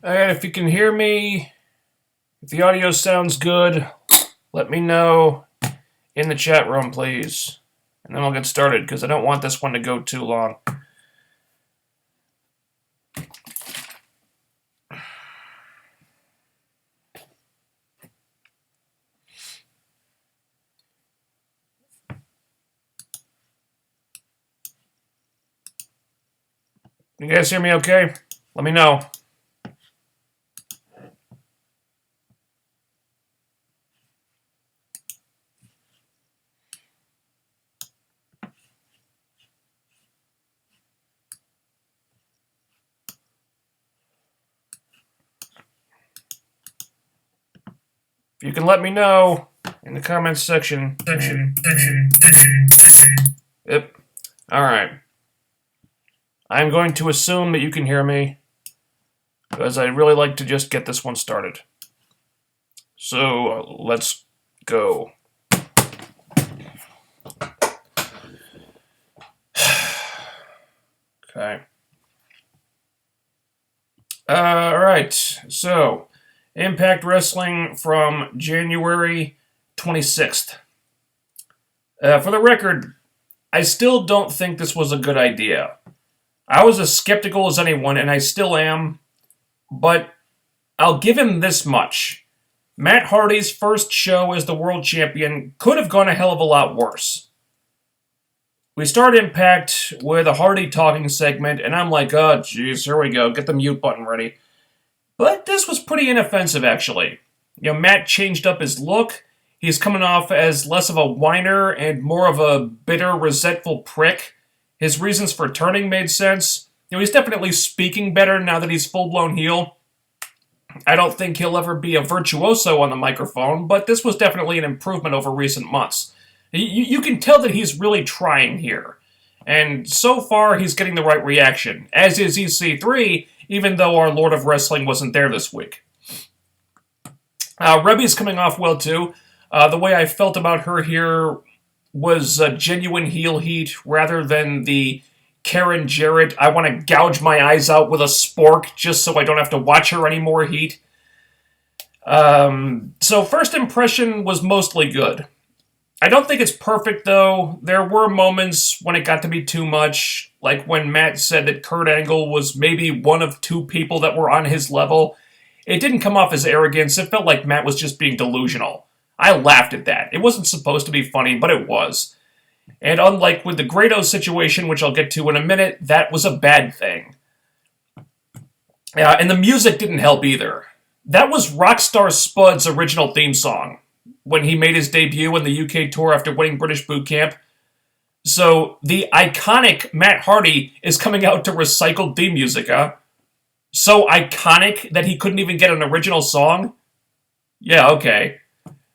And if you can hear me, if the audio sounds good, let me know in the chat room, please. And then we'll get started, because I don't want this one to go too long. You guys hear me okay? Let me know. If you can let me know in the comments section. Yep. Alright. I'm going to assume that you can hear me, because I'd really like to just get this one started. So, let's go. Okay. Alright, so Impact Wrestling from January 26th. For the record, I still don't think this was a good idea. I was as skeptical as anyone, and I still am, but I'll give him this much. Matt Hardy's first show as the world champion could have gone a hell of a lot worse. We start Impact with a Hardy talking segment, and I'm like, oh, jeez, here we go, get the mute button ready. But this was pretty inoffensive, actually. Matt changed up his look. He's coming off as less of a whiner and more of a bitter, resentful prick. His reasons for turning made sense. He's definitely speaking better now that he's full-blown heel. I don't think he'll ever be a virtuoso on the microphone, but this was definitely an improvement over recent months. You can tell that he's really trying here. And so far, he's getting the right reaction, as is EC3, even though our Lord of Wrestling wasn't there this week. Rebby's coming off well, too. The way I felt about her here was genuine heel heat, rather than the Karen Jarrett, I want to gouge my eyes out with a spork just so I don't have to watch her anymore heat. So first impression was mostly good. I don't think it's perfect, though. There were moments when it got to be too much, like when Matt said that Kurt Angle was maybe one of two people that were on his level. It didn't come off as arrogance. It felt like Matt was just being delusional. I laughed at that. It wasn't supposed to be funny, but it was. And unlike with the Grado situation, which I'll get to in a minute, that was a bad thing. And the music didn't help either. That was Rockstar Spud's original theme song when he made his debut in the UK tour after winning British Boot Camp. So the iconic Matt Hardy is coming out to recycled theme music, huh? So iconic that he couldn't even get an original song? Yeah, okay.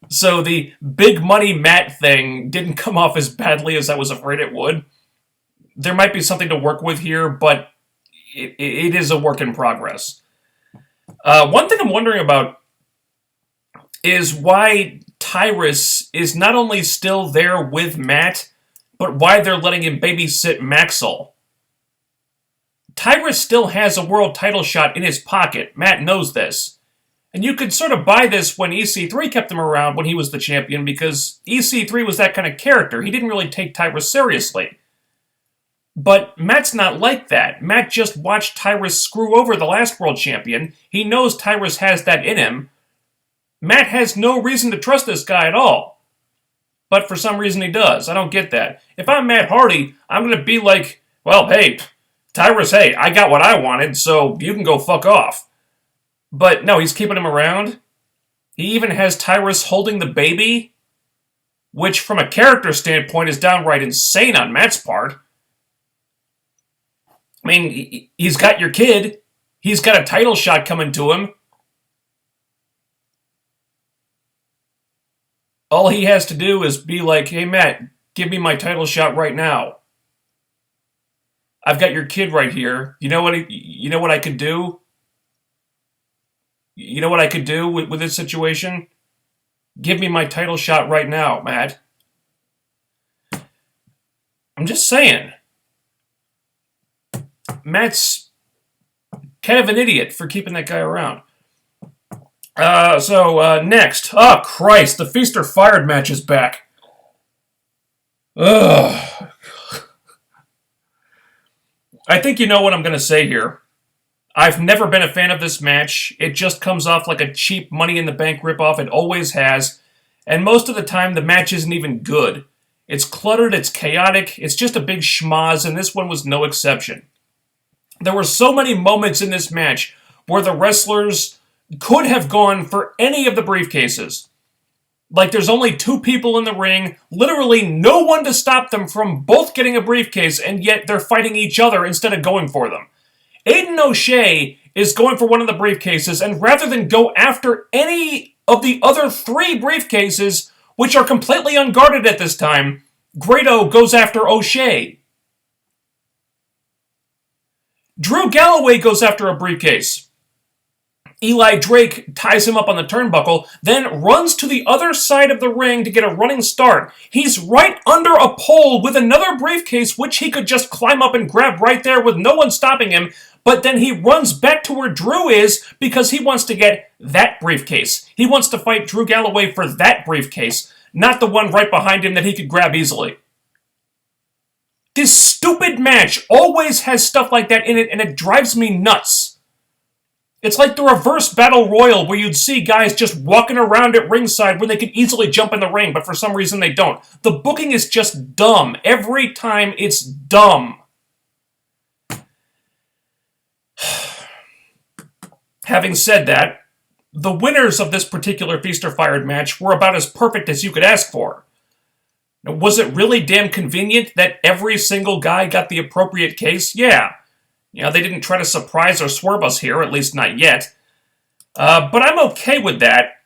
So the big money Matt thing didn't come off as badly as I was afraid it would. There might be something to work with here, but it is a work in progress. One thing I'm wondering about is why Tyrus is not only still there with Matt, but why they're letting him babysit Maxwell. Tyrus still has a world title shot in his pocket. Matt knows this. And you could sort of buy this when EC3 kept him around when he was the champion, because EC3 was that kind of character. He didn't really take Tyrus seriously. But Matt's not like that. Matt just watched Tyrus screw over the last world champion. He knows Tyrus has that in him. Matt has no reason to trust this guy at all. But for some reason he does. I don't get that. If I'm Matt Hardy, I'm going to be like, well, hey, Tyrus, hey, I got what I wanted, so you can go fuck off. But no, he's keeping him around. He even has Tyrus holding the baby, which from a character standpoint is downright insane on Matt's part. I mean, he's got your kid. He's got a title shot coming to him. All he has to do is be like, hey, Matt, give me my title shot right now. I've got your kid right here. You know what I could do? You know what I could do with this situation? Give me my title shot right now, Matt. I'm just saying. Matt's kind of an idiot for keeping that guy around. Next. Oh, Christ, the Feast or Fired match is back. Ugh. I think you know what I'm going to say here. I've never been a fan of this match. It just comes off like a cheap Money in the Bank ripoff. It always has. And most of the time, the match isn't even good. It's cluttered, it's chaotic, it's just a big schmoz, and this one was no exception. There were so many moments in this match where the wrestlers could have gone for any of the briefcases. Like there's only 2 people in the ring, literally no one to stop them from both getting a briefcase, and yet they're fighting each other instead of going for them. Aiden O'Shea is going for one of the briefcases, and rather than go after any of the other 3 briefcases, which are completely unguarded at this time, Grado goes after O'Shea. Drew Galloway goes after a briefcase. Eli Drake ties him up on the turnbuckle, then runs to the other side of the ring to get a running start. He's right under a pole with another briefcase, which he could just climb up and grab right there with no one stopping him, but then he runs back to where Drew is because he wants to get that briefcase. He wants to fight Drew Galloway for that briefcase, not the one right behind him that he could grab easily. This stupid match always has stuff like that in it, and it drives me nuts. It's like the reverse battle royal where you'd see guys just walking around at ringside when they could easily jump in the ring, but for some reason they don't. The booking is just dumb. Every time it's dumb. Having said that, the winners of this particular Feast or Fired match were about as perfect as you could ask for. Now, was it really damn convenient that every single guy got the appropriate case? Yeah. They didn't try to surprise or swerve us here, at least not yet. But I'm okay with that,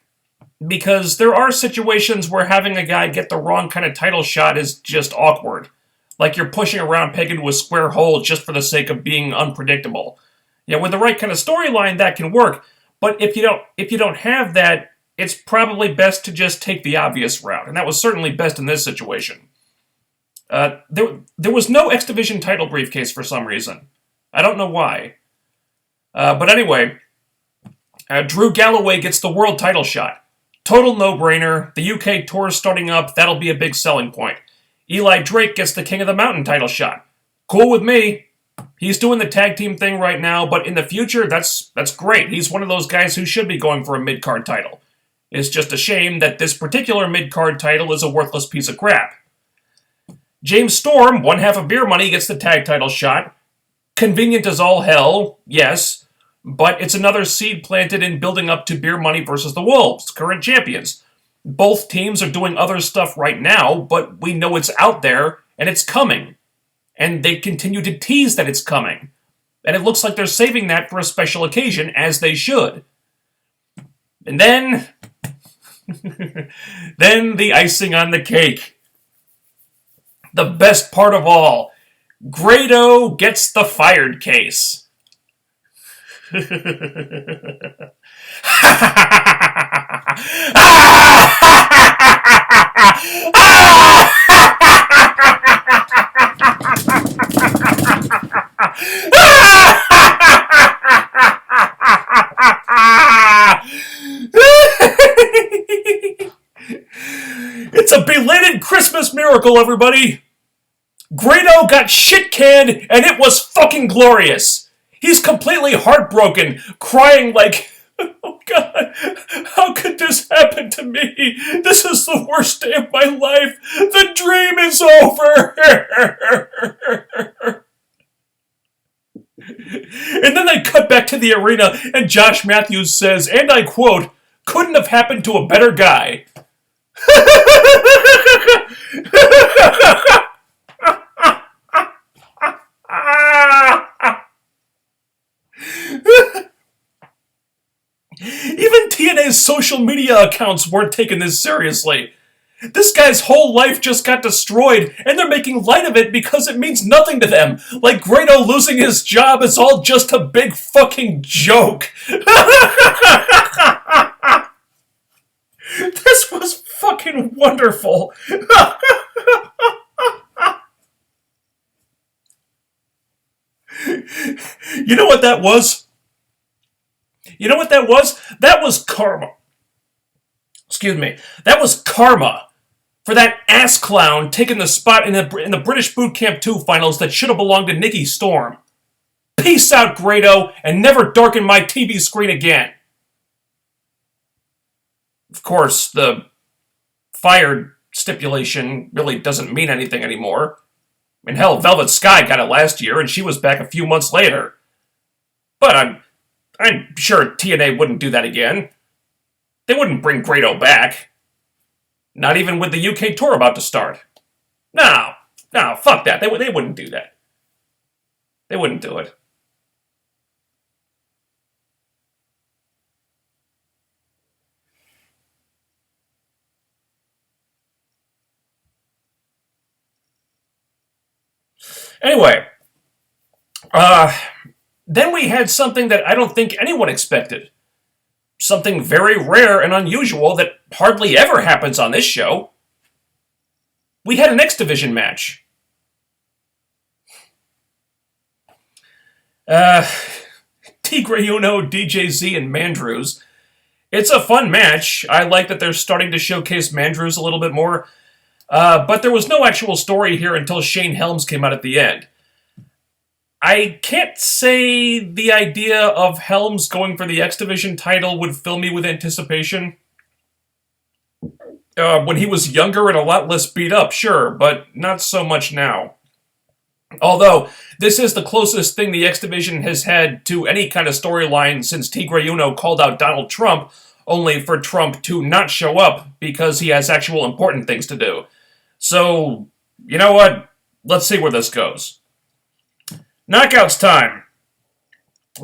because there are situations where having a guy get the wrong kind of title shot is just awkward. Like you're pushing a round peg into a square hole just for the sake of being unpredictable. With the right kind of storyline, that can work. But if you don't have that, it's probably best to just take the obvious route. And that was certainly best in this situation. There was no X Division title briefcase for some reason. I don't know why. But anyway, Drew Galloway gets the world title shot. Total no-brainer. The UK tour is starting up. That'll be a big selling point. Eli Drake gets the King of the Mountain title shot. Cool with me. He's doing the tag team thing right now, but in the future, that's great. He's one of those guys who should be going for a mid-card title. It's just a shame that this particular mid-card title is a worthless piece of crap. James Storm, one half of Beer Money, gets the tag title shot. Convenient as all hell, yes, but it's another seed planted in building up to Beer Money versus the Wolves, current champions. Both teams are doing other stuff right now, but we know it's out there, and it's coming. And they continue to tease that it's coming. And it looks like they're saving that for a special occasion, as they should. And then... then the icing on the cake. The best part of all. Grado gets the fired case. It's a belated Christmas miracle, everybody! Grado got shit-canned, and it was fucking glorious! He's completely heartbroken, crying like, oh God, how could this happen to me? This is the worst day of my life! The dream is over! And then they cut back to the arena, and Josh Matthews says, and I quote, couldn't have happened to a better guy. Even TNA's social media accounts weren't taking this seriously. This guy's whole life just got destroyed, and they're making light of it because it means nothing to them. Like Grado losing his job is all just a big fucking joke. This was fucking wonderful. You know what that was? You know what that was? That was karma. Excuse me. That was karma for that ass clown taking the spot in the British Boot Camp 2 finals that should have belonged to Nikki Storm. Peace out, Grado, and never darken my TV screen again. Of course, the fired stipulation really doesn't mean anything anymore. I mean, hell, Velvet Sky got it last year, and she was back a few months later. But I'm sure TNA wouldn't do that again. They wouldn't bring Grado back. Not even with the UK tour about to start. No, fuck that. They wouldn't do that. They wouldn't do it. Anyway, then we had something that I don't think anyone expected. Something very rare and unusual that hardly ever happens on this show. We had an X Division match. Tigre Uno, DJZ, and Mandrews. It's a fun match. I like that they're starting to showcase Mandrews a little bit more. But there was no actual story here until Shane Helms came out at the end. I can't say the idea of Helms going for the X Division title would fill me with anticipation. When he was younger and a lot less beat up, sure, but not so much now. Although, this is the closest thing the X Division has had to any kind of storyline since Tigre Uno called out Donald Trump, only for Trump to not show up because he has actual important things to do. So, you know what? Let's see where this goes. Knockouts time.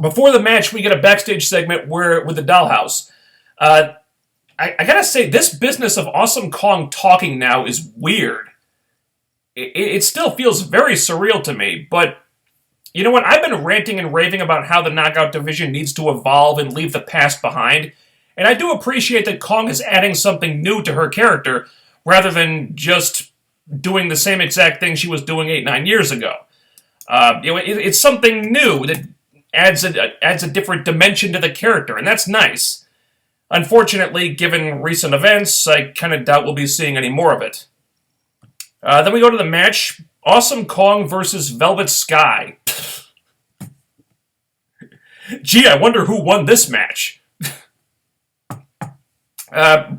Before the match, we get a backstage segment with the Dollhouse. I gotta say, this business of Awesome Kong talking now is weird. It still feels very surreal to me, but you know what? I've been ranting and raving about how the Knockout division needs to evolve and leave the past behind, and I do appreciate that Kong is adding something new to her character, rather than just doing the same exact thing she was doing 8-9 years ago. It's something new that adds a different dimension to the character, and that's nice. Unfortunately, given recent events, I kind of doubt we'll be seeing any more of it. Then we go to the match, Awesome Kong versus Velvet Sky. Gee, I wonder who won this match.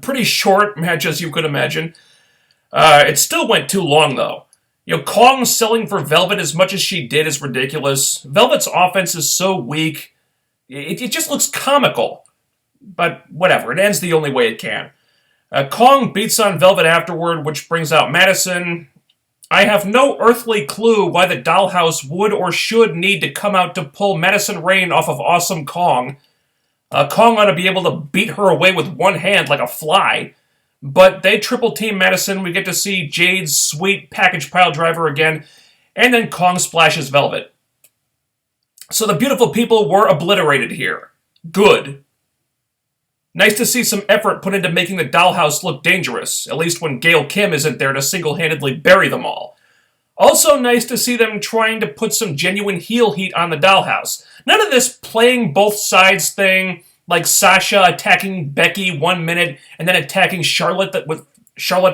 Pretty short match, as you could imagine. It still went too long, though. Kong selling for Velvet as much as she did is ridiculous. Velvet's offense is so weak. It just looks comical. But whatever, it ends the only way it can. Kong beats on Velvet afterward, which brings out Madison. I have no earthly clue why the Dollhouse would or should need to come out to pull Madison Rayne off of Awesome Kong. Kong ought to be able to beat her away with one hand like a fly. But they triple team Madison. We get to see Jade's sweet package pile driver again. And then Kong splashes Velvet. So the beautiful people were obliterated here. Good. Nice to see some effort put into making the Dollhouse look dangerous, at least when Gail Kim isn't there to single-handedly bury them all. Also nice to see them trying to put some genuine heel heat on the Dollhouse. None of this playing both sides thing, like Sasha attacking Becky 1 minute and then attacking Charlotte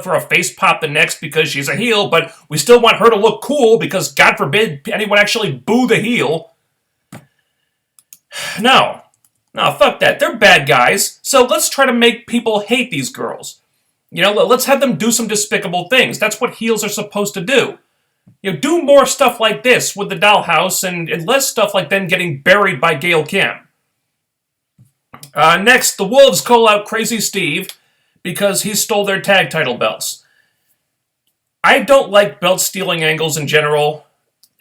for a face pop the next because she's a heel, but we still want her to look cool because, God forbid, anyone actually boo the heel. No, fuck that. They're bad guys, so let's try to make people hate these girls. Let's have them do some despicable things. That's what heels are supposed to do. Do more stuff like this with the Dollhouse and less stuff like them getting buried by Gail Kim. Next, the Wolves call out Crazy Steve because he stole their tag title belts. I don't like belt stealing angles in general.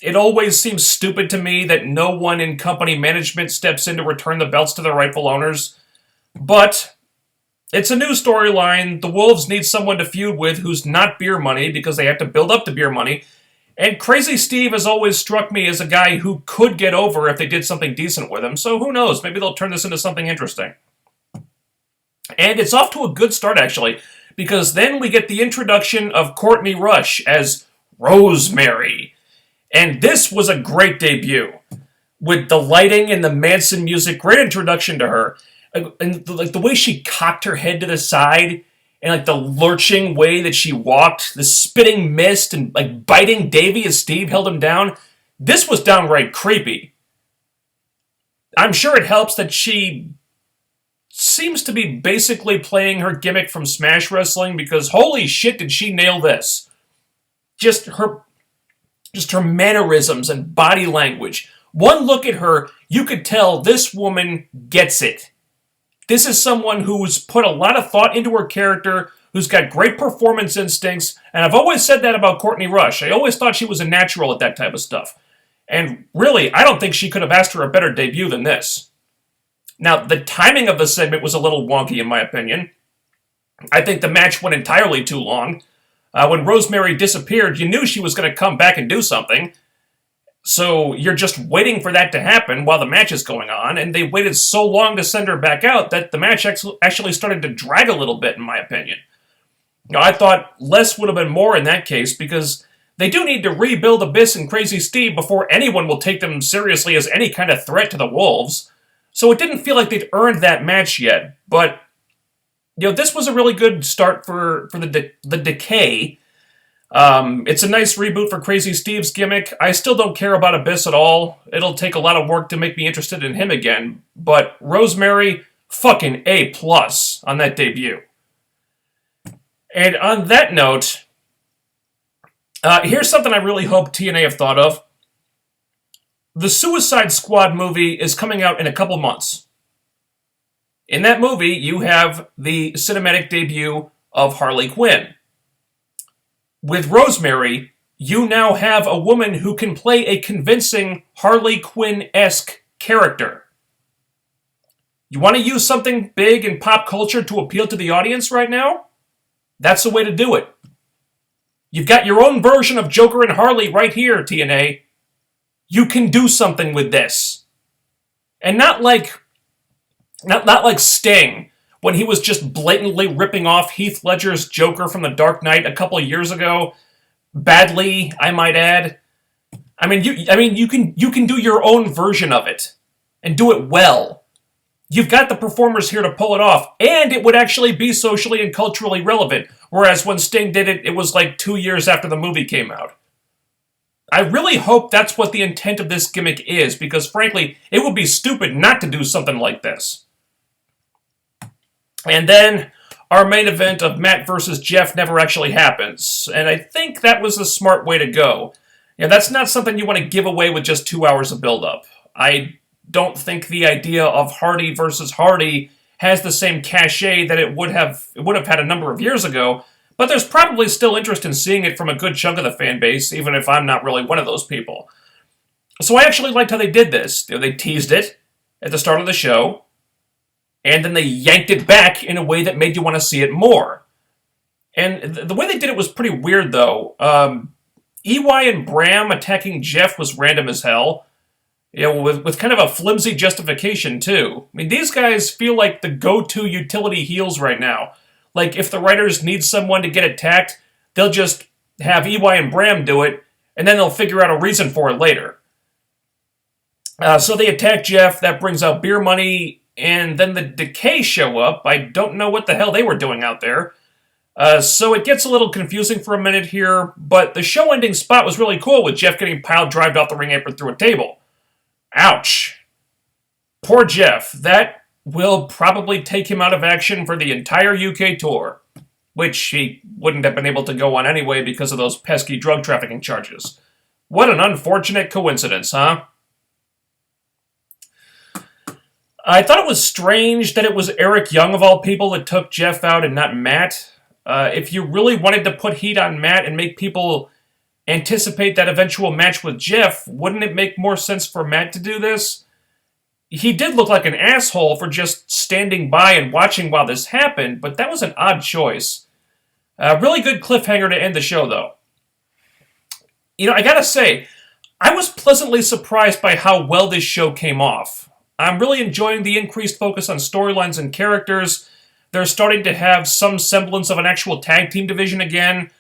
It always seems stupid to me that no one in company management steps in to return the belts to their rightful owners. But it's a new storyline. The Wolves need someone to feud with who's not beer money because they have to build up the beer money. And Crazy Steve has always struck me as a guy who could get over if they did something decent with him. So who knows? Maybe they'll turn this into something interesting. And it's off to a good start, actually, because then we get the introduction of Courtney Rush as Rosemary. And this was a great debut. with the lighting and the Manson music. Great introduction to her. And like the way she cocked her head to the side and like the lurching way that she walked, the spitting mist and like biting Davy as Steve held him down. This was downright creepy. I'm sure it helps that she seems to be basically playing her gimmick from Smash Wrestling, because holy shit did she nail this. Just her mannerisms and body language. One look at her, you could tell this woman gets it. This is someone who's put a lot of thought into her character, who's got great performance instincts, and I've always said that about Courtney Rush. I always thought she was a natural at that type of stuff. And really, I don't think she could have asked for a better debut than this. Now, the timing of the segment was a little wonky, in my opinion. I think the match went entirely too long. When Rosemary disappeared, you knew she was going to come back and do something. So you're just waiting for that to happen while the match is going on, and they waited so long to send her back out that the match actually started to drag a little bit, in my opinion. Now, I thought less would have been more in that case, because they do need to rebuild Abyss and Crazy Steve before anyone will take them seriously as any kind of threat to the Wolves. So it didn't feel like they'd earned that match yet, but this was a really good start for the Decay. It's a nice reboot for Crazy Steve's gimmick. I still don't care about Abyss at all. It'll take a lot of work to make me interested in him again, but Rosemary, fucking A+ on that debut. And on that note, here's something I really hope TNA have thought of. The Suicide Squad movie is coming out in a couple months. In that movie, you have the cinematic debut of Harley Quinn. With Rosemary, you now have a woman who can play a convincing Harley Quinn-esque character. You want to use something big in pop culture to appeal to the audience right now? That's the way to do it. You've got your own version of Joker and Harley right here, TNA. You can do something with this. And not like Sting, when he was just blatantly ripping off Heath Ledger's Joker from The Dark Knight a couple of years ago. Badly, I might add. You can do your own version of it. And do it well. You've got the performers here to pull it off, and it would actually be socially and culturally relevant. Whereas when Sting did it, it was like 2 years after the movie came out. I really hope that's what the intent of this gimmick is, because frankly, it would be stupid not to do something like this. And then, our main event of Matt versus Jeff never actually happens, and I think that was the smart way to go. That's not something you want to give away with just 2 hours of build-up. I don't think the idea of Hardy versus Hardy has the same cachet that it would have had a number of years ago, but there's probably still interest in seeing it from a good chunk of the fan base, even if I'm not really one of those people. So I actually liked how they did this. They teased it at the start of the show, and then they yanked it back in a way that made you want to see it more. And the way they did it was pretty weird, though. EY and Bram attacking Jeff was random as hell. With kind of a flimsy justification, too. These guys feel like the go-to utility heels right now. Like, if the writers need someone to get attacked, they'll just have EY and Bram do it, and then they'll figure out a reason for it later. So they attack Jeff, that brings out Beer Money, and then the Decay show up. I don't know what the hell they were doing out there. So it gets a little confusing for a minute here, but the show-ending spot was really cool with Jeff getting pile-drived off the ring apron through a table. Ouch. Poor Jeff. That will probably take him out of action for the entire UK tour, which he wouldn't have been able to go on anyway because of those pesky drug trafficking charges. What an unfortunate coincidence, huh? I thought it was strange that it was Eric Young, of all people, that took Jeff out and not Matt. If you really wanted to put heat on Matt and make people anticipate that eventual match with Jeff, wouldn't it make more sense for Matt to do this? He did look like an asshole for just standing by and watching while this happened, but that was an odd choice. Really good cliffhanger to end the show, though. I gotta say, I was pleasantly surprised by how well this show came off. I'm really enjoying the increased focus on storylines and characters. They're starting to have some semblance of an actual tag team division again.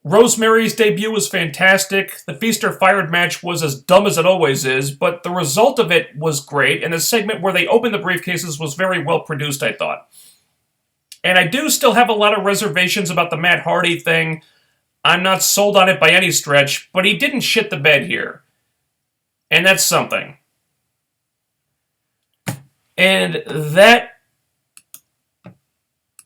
Rosemary's debut was fantastic. The Feast or Fired match was as dumb as it always is, but the result of it was great, and the segment where they opened the briefcases was very well produced, I thought. And I do still have a lot of reservations about the Matt Hardy thing. I'm not sold on it by any stretch, but he didn't shit the bed here. And that's something. And that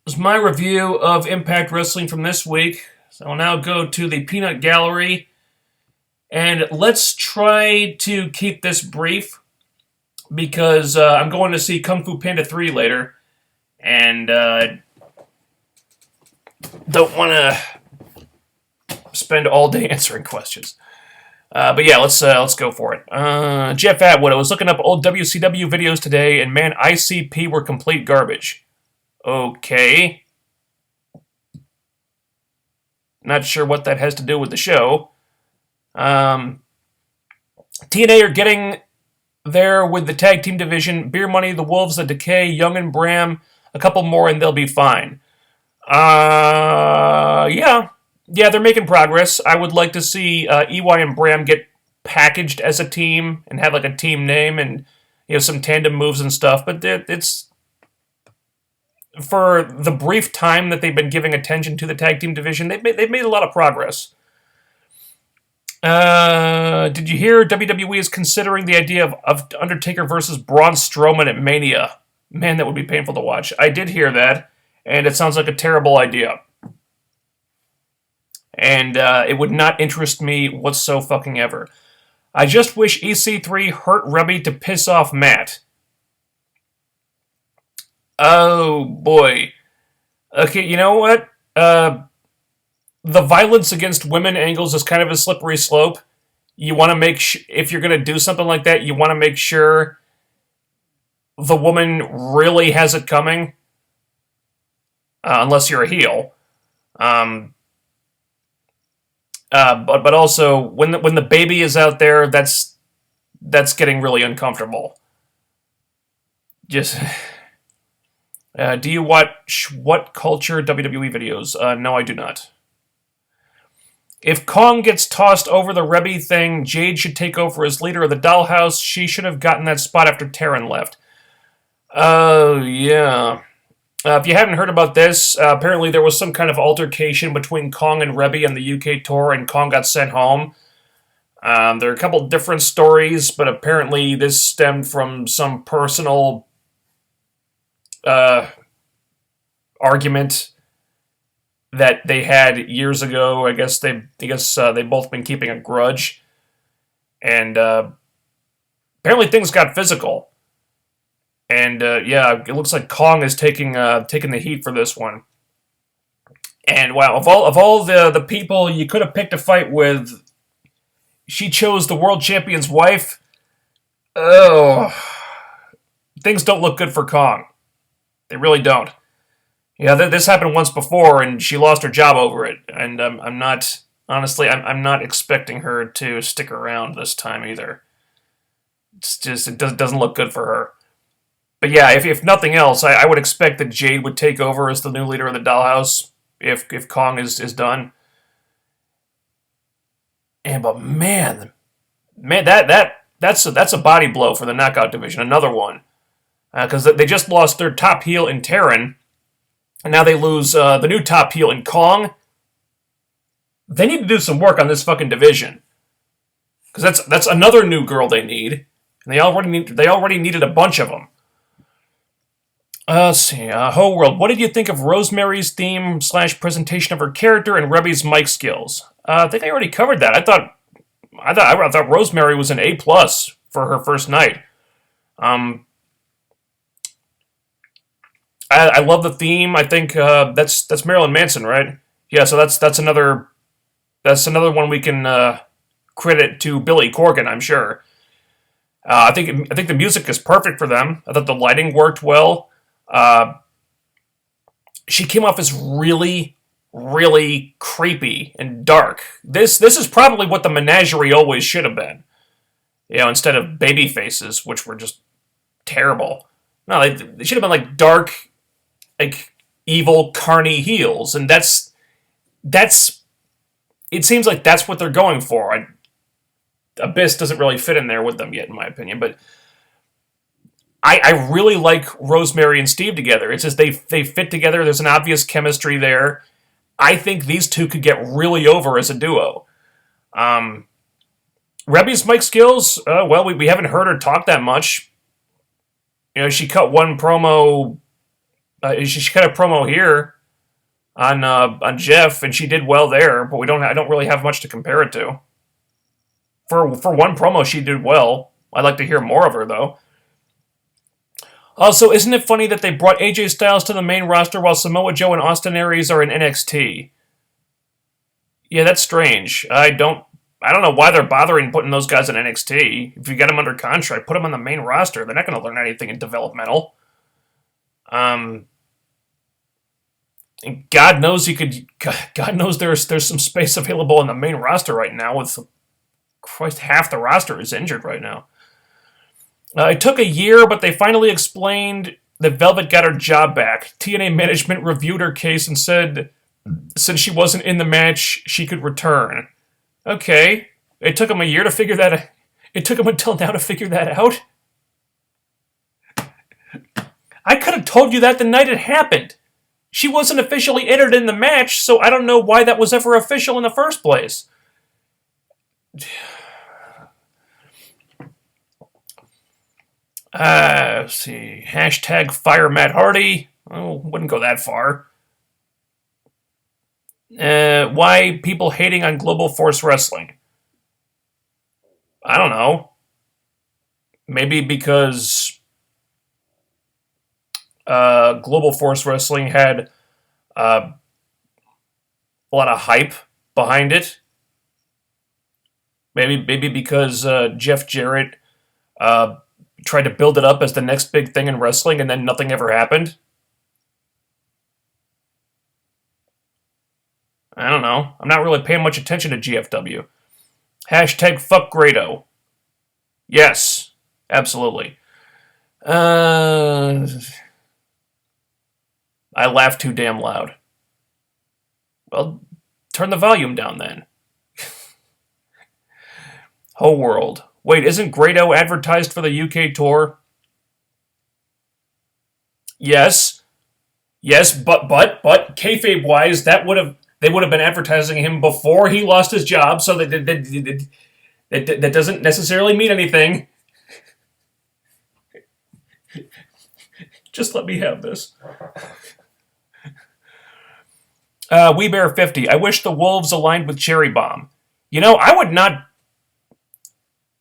was my review of Impact Wrestling from this week. So I'll now go to the Peanut Gallery. And let's try to keep this brief, because I'm going to see Kung Fu Panda 3 later. And don't want to spend all day answering questions. But yeah, let's go for it. Jeff Atwood, I was looking up old WCW videos today, and man, ICP were complete garbage. Okay. Not sure what that has to do with the show. TNA are getting there with the tag team division. Beer Money, the Wolves, the Decay, Young and Bram, a couple more, and they'll be fine. Yeah, they're making progress. I would like to see EY and Bram get packaged as a team and have like a team name and some tandem moves and stuff. But it's for the brief time that they've been giving attention to the tag team division, they've made a lot of progress. Did you hear WWE is considering the idea of Undertaker versus Braun Strowman at Mania? Man, that would be painful to watch. I did hear that, and it sounds like a terrible idea. And it would not interest me whatsoever. I just wish EC3 hurt Rebby to piss off Matt. Oh, boy. Okay, you know what? The violence against women angles is kind of a slippery slope. You want to make if you're going to do something like that, you want to make sure the woman really has it coming. Unless you're a heel. But also, when the baby is out there, that's getting really uncomfortable. Just... do you watch What Culture WWE videos? No, I do not. If Kong gets tossed over the Rebby thing, Jade should take over as leader of the Dollhouse. She should have gotten that spot after Taryn left. Oh, yeah. If you haven't heard about this, apparently there was some kind of altercation between Kong and Rebby on the UK tour, and Kong got sent home. There are a couple different stories, but apparently this stemmed from some personal argument that they had years ago. I guess they both been keeping a grudge, and apparently things got physical. And yeah, it looks like Kong is taking the heat for this one. And wow, of all the people you could have picked a fight with, she chose the world champion's wife. Oh, things don't look good for Kong. They really don't. Yeah, this happened once before, and she lost her job over it. And I'm not expecting her to stick around this time either. It doesn't look good for her. But yeah, if nothing else, I would expect that Jade would take over as the new leader of the Dollhouse if Kong is done. But man, that's a body blow for the Knockout division. Another one, because they just lost their top heel in Taryn, and now they lose the new top heel in Kong. They need to do some work on this fucking division, because that's another new girl they need, and they already needed a bunch of them. Let's see. Ho World, what did you think of Rosemary's theme / presentation of her character and Rebby's mic skills? I think I already covered that. I thought Rosemary was an A+ for her first night. I love the theme. I think that's Marilyn Manson, right? Yeah. So that's another one we can credit to Billy Corgan, I'm sure. I think the music is perfect for them. I thought the lighting worked well. She came off as really, really creepy and dark. This is probably what the menagerie always should have been. Instead of baby faces, which were just terrible. No, they should have been like dark, like evil, carny heels, and that's it seems like that's what they're going for. Abyss doesn't really fit in there with them yet, in my opinion, but I really like Rosemary and Steve together. It's just they fit together. There's an obvious chemistry there. I think these two could get really over as a duo. Rebby's mic skills, well, we haven't heard her talk that much. You know, she cut one promo. She cut a promo here on Jeff, and she did well there. But I don't really have much to compare it to. For one promo, she did well. I'd like to hear more of her though. Also, isn't it funny that they brought AJ Styles to the main roster while Samoa Joe and Austin Aries are in NXT? Yeah, that's strange. I don't know why they're bothering putting those guys in NXT. If you get them under contract, put them on the main roster. They're not going to learn anything in developmental. And God knows God knows there's some space available on the main roster right now. With Christ, half the roster is injured right now. It took a year, but they finally explained that Velvet got her job back. TNA management reviewed her case and said, since she wasn't in the match, she could return. Okay. It took them a year to figure that. It took them until now to figure that out. I could have told you that the night it happened. She wasn't officially entered in the match, so I don't know why that was ever official in the first place. Let's see. Hashtag fire Matt Hardy. Oh, wouldn't go that far. Why people hating on Global Force Wrestling? I don't know. Maybe because Global Force Wrestling had a lot of hype behind it. Maybe because Jeff Jarrett tried to build it up as the next big thing in wrestling, and then nothing ever happened. I don't know. I'm not really paying much attention to GFW. Hashtag fuck Grado. Yes, absolutely. I laugh too damn loud. Well, turn the volume down then. Whole world. Wait, isn't Grado advertised for the UK tour? Yes, but kayfabe-wise, they would have been advertising him before he lost his job, so that doesn't necessarily mean anything. Just let me have this. WeBear50. I wish the Wolves aligned with Cherry Bomb. You know, I would not.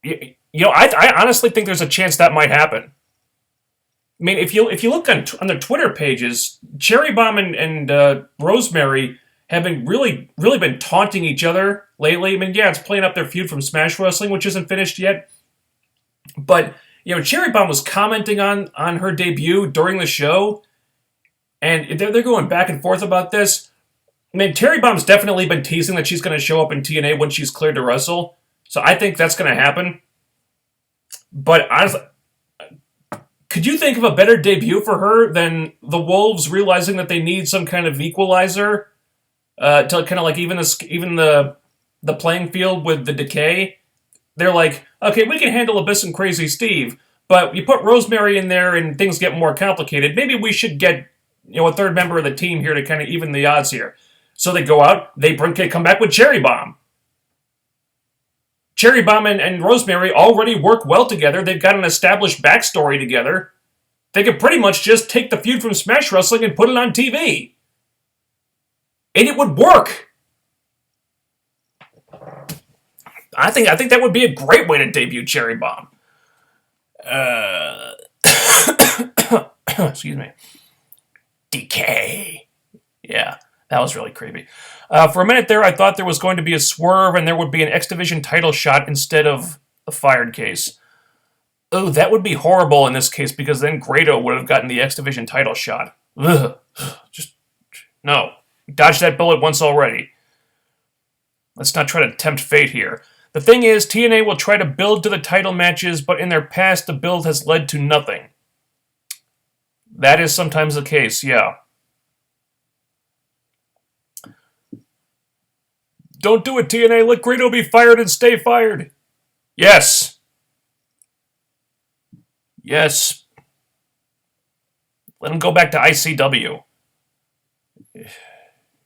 I honestly think there's a chance that might happen. I mean, if you look on their Twitter pages, Cherry Bomb and Rosemary have been really been taunting each other lately. I mean, yeah, it's playing up their feud from Smash Wrestling, which isn't finished yet. But Cherry Bomb was commenting on her debut during the show, and they're going back and forth about this. I mean, Cherry Bomb's definitely been teasing that she's going to show up in TNA when she's cleared to wrestle. So I think that's going to happen. But honestly, could you think of a better debut for her than the Wolves realizing that they need some kind of equalizer to kind of like even the playing field with the Decay? They're like, okay, we can handle Abyss and Crazy Steve, but you put Rosemary in there and things get more complicated. Maybe we should get a third member of the team here to kind of even the odds here. So they go out, they come back with Cherry Bomb. Cherry Bomb and Rosemary already work well together. They've got an established backstory together. They could pretty much just take the feud from Smash Wrestling and put it on TV. And it would work. I think that would be a great way to debut Cherry Bomb. Excuse me. Decay. Yeah, that was really creepy. For a minute there, I thought there was going to be a swerve and there would be an X Division title shot instead of the fired case. Oh, that would be horrible in this case because then Grado would have gotten the X Division title shot. Ugh. Just, no. Dodged that bullet once already. Let's not try to tempt fate here. The thing is, TNA will try to build to the title matches, but in their past, the build has led to nothing. That is sometimes the case, yeah. Don't do it, TNA. Let Greedo be fired and stay fired. Yes. Yes. Let him go back to ICW.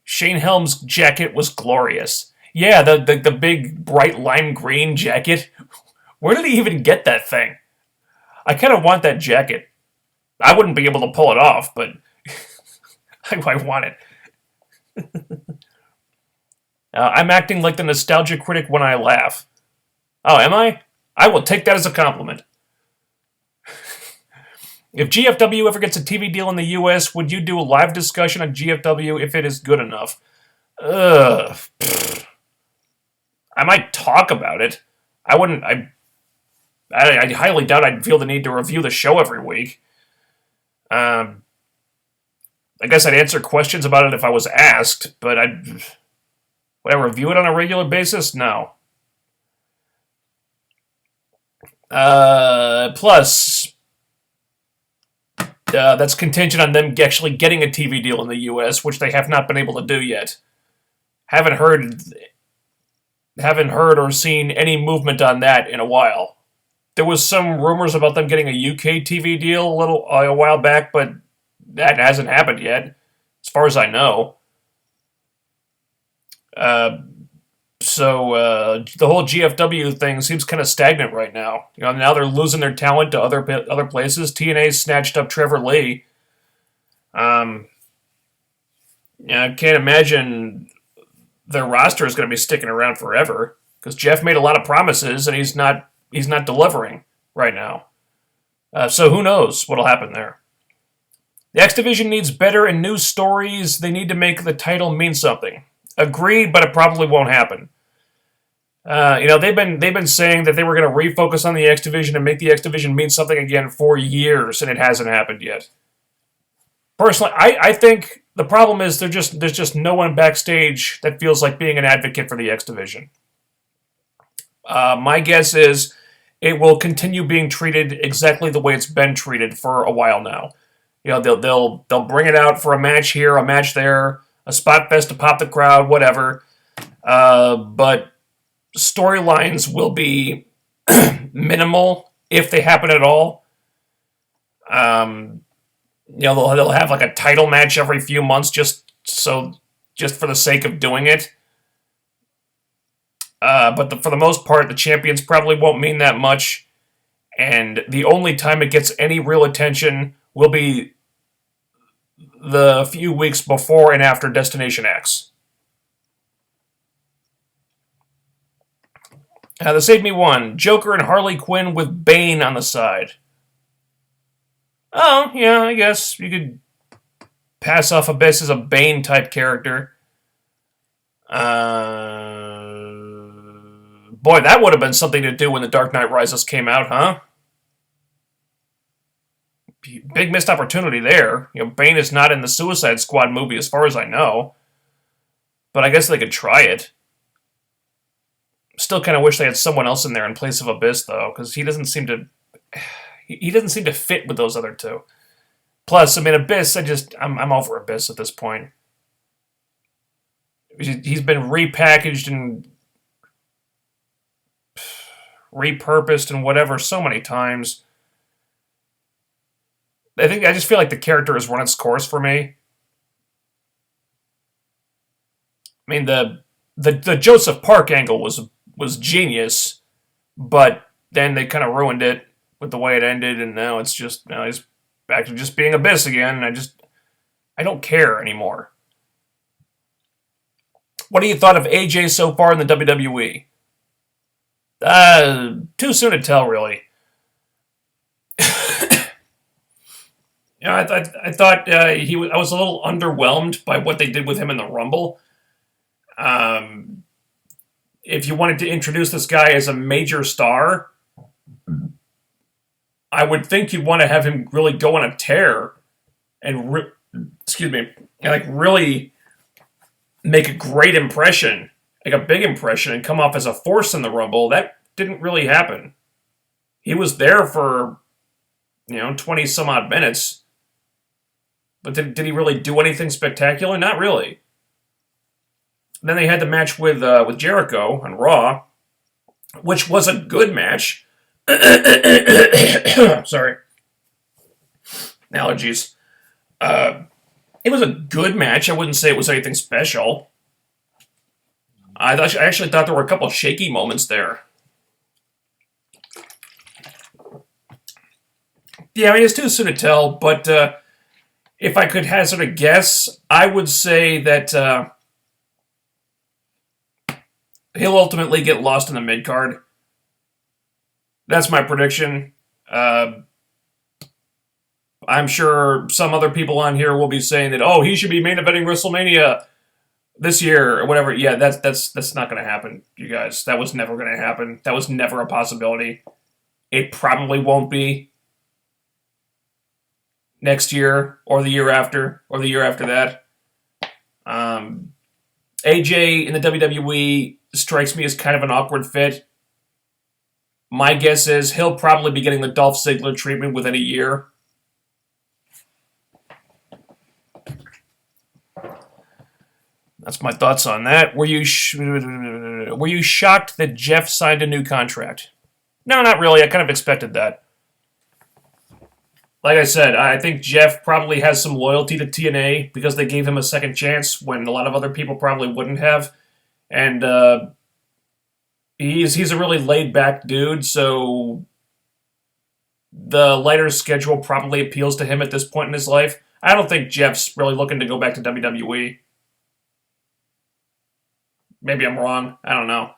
Shane Helm's jacket was glorious. Yeah, the big bright lime green jacket. Where did he even get that thing? I kind of want that jacket. I wouldn't be able to pull it off, but I want it. I'm acting like the nostalgia critic when I laugh. Oh, am I? I will take that as a compliment. If GFW ever gets a TV deal in the US, would you do a live discussion on GFW if it is good enough? Ugh. I might talk about it. I wouldn't. I highly doubt I'd feel the need to review the show every week. I guess I'd answer questions about it if I was asked, but would I review it on a regular basis? No. Plus, that's contingent on them actually getting a TV deal in the U.S., which they have not been able to do yet. Haven't heard or seen any movement on that in a while. There was some rumors about them getting a UK TV deal a while back, but that hasn't happened yet, as far as I know. So the whole GFW thing seems kind of stagnant right now. Now they're losing their talent to other places. TNA snatched up Trevor Lee. I can't imagine their roster is going to be sticking around forever because Jeff made a lot of promises and he's not delivering right now. So who knows what'll happen there. The X Division needs better and new stories. They need to make the title mean something. Agree, but it probably won't happen. They've been saying that they were going to refocus on the X Division and make the X Division mean something again for years, and it hasn't happened yet. Personally, I think the problem is there's just no one backstage that feels like being an advocate for the X Division. My guess is it will continue being treated exactly the way it's been treated for a while now. They'll bring it out for a match here, a match there, a spot fest to pop the crowd, whatever. But storylines will be minimal if they happen at all. They'll have like a title match every few months just for the sake of doing it. But for the most part, the champions probably won't mean that much, and the only time it gets any real attention will be the few weeks before and after Destination X. The Save Me one, Joker and Harley Quinn with Bane on the side. Oh, yeah, I guess you could pass off Abyss as a Bane-type character. Boy, that would have been something to do when The Dark Knight Rises came out, huh? Big missed opportunity there. Bane is not in the Suicide Squad movie as far as I know. But I guess they could try it. Still kind of wish they had someone else in there in place of Abyss, though, because he doesn't seem to fit with those other two. Plus, Abyss, I'm over Abyss at this point. He's been repackaged and repurposed and whatever so many times. I just feel like the character has run its course for me. The Joseph Park angle was genius, but then they kind of ruined it with the way it ended, and now he's back to just being Abyss again, and I don't care anymore. What do you thought of AJ so far in the WWE? Too soon to tell, really. I thought I was a little underwhelmed by what they did with him in the Rumble. If you wanted to introduce this guy as a major star, I would think you'd want to have him really go on a tear and really make a great impression, like a big impression, and come off as a force in the Rumble. That didn't really happen. He was there for 20 some odd minutes, but did he really do anything spectacular? Not really. Then they had the match with Jericho on Raw, which was a good match. Sorry, allergies. It was a good match. I wouldn't say it was anything special. I actually thought there were a couple of shaky moments there. Yeah, I mean, it's too soon to tell, but if I could hazard a guess, I would say that he'll ultimately get lost in the mid-card. That's my prediction. I'm sure some other people on here will be saying that, oh, he should be main eventing WrestleMania this year or whatever. Yeah, that's not going to happen, you guys. That was never going to happen. That was never a possibility. It probably won't be next year or the year after or the year after that. AJ in the WWE strikes me as kind of an awkward fit. My guess is he'll probably be getting the Dolph Ziggler treatment within a year. That's my thoughts on that. Were you shocked that Jeff signed a new contract? No, not really. I kind of expected that. Like I said, I think Jeff probably has some loyalty to TNA because they gave him a second chance when a lot of other people probably wouldn't have. And he's a really laid-back dude, so the lighter schedule probably appeals to him at this point in his life. I don't think Jeff's really looking to go back to WWE. Maybe I'm wrong. I don't know.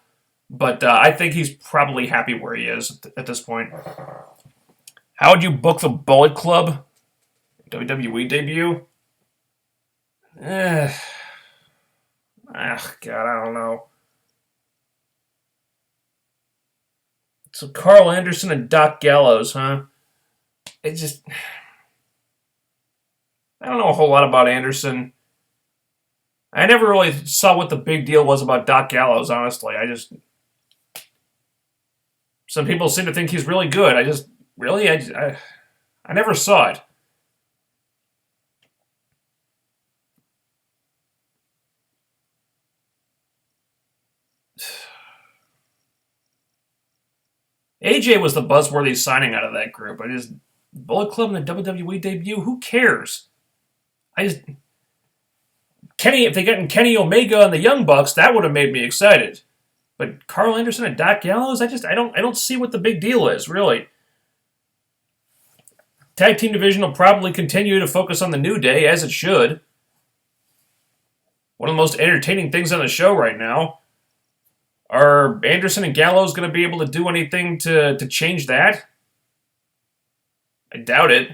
But I think he's probably happy where he is at this point. How would you book the Bullet Club? WWE debut? God, I don't know. So Carl Anderson and Doc Gallows, huh? I don't know a whole lot about Anderson. I never really saw what the big deal was about Doc Gallows, honestly. Some people seem to think he's really good. I never saw it. AJ was the buzzworthy signing out of that group. Bullet Club and the WWE debut, who cares? If they get Kenny Omega and the Young Bucks, that would have made me excited. But Carl Anderson and Doc Gallows, I don't see what the big deal is, really. Tag team division will probably continue to focus on the New Day, as it should. One of the most entertaining things on the show right now. Are Anderson and Gallows going to be able to do anything to change that? I doubt it.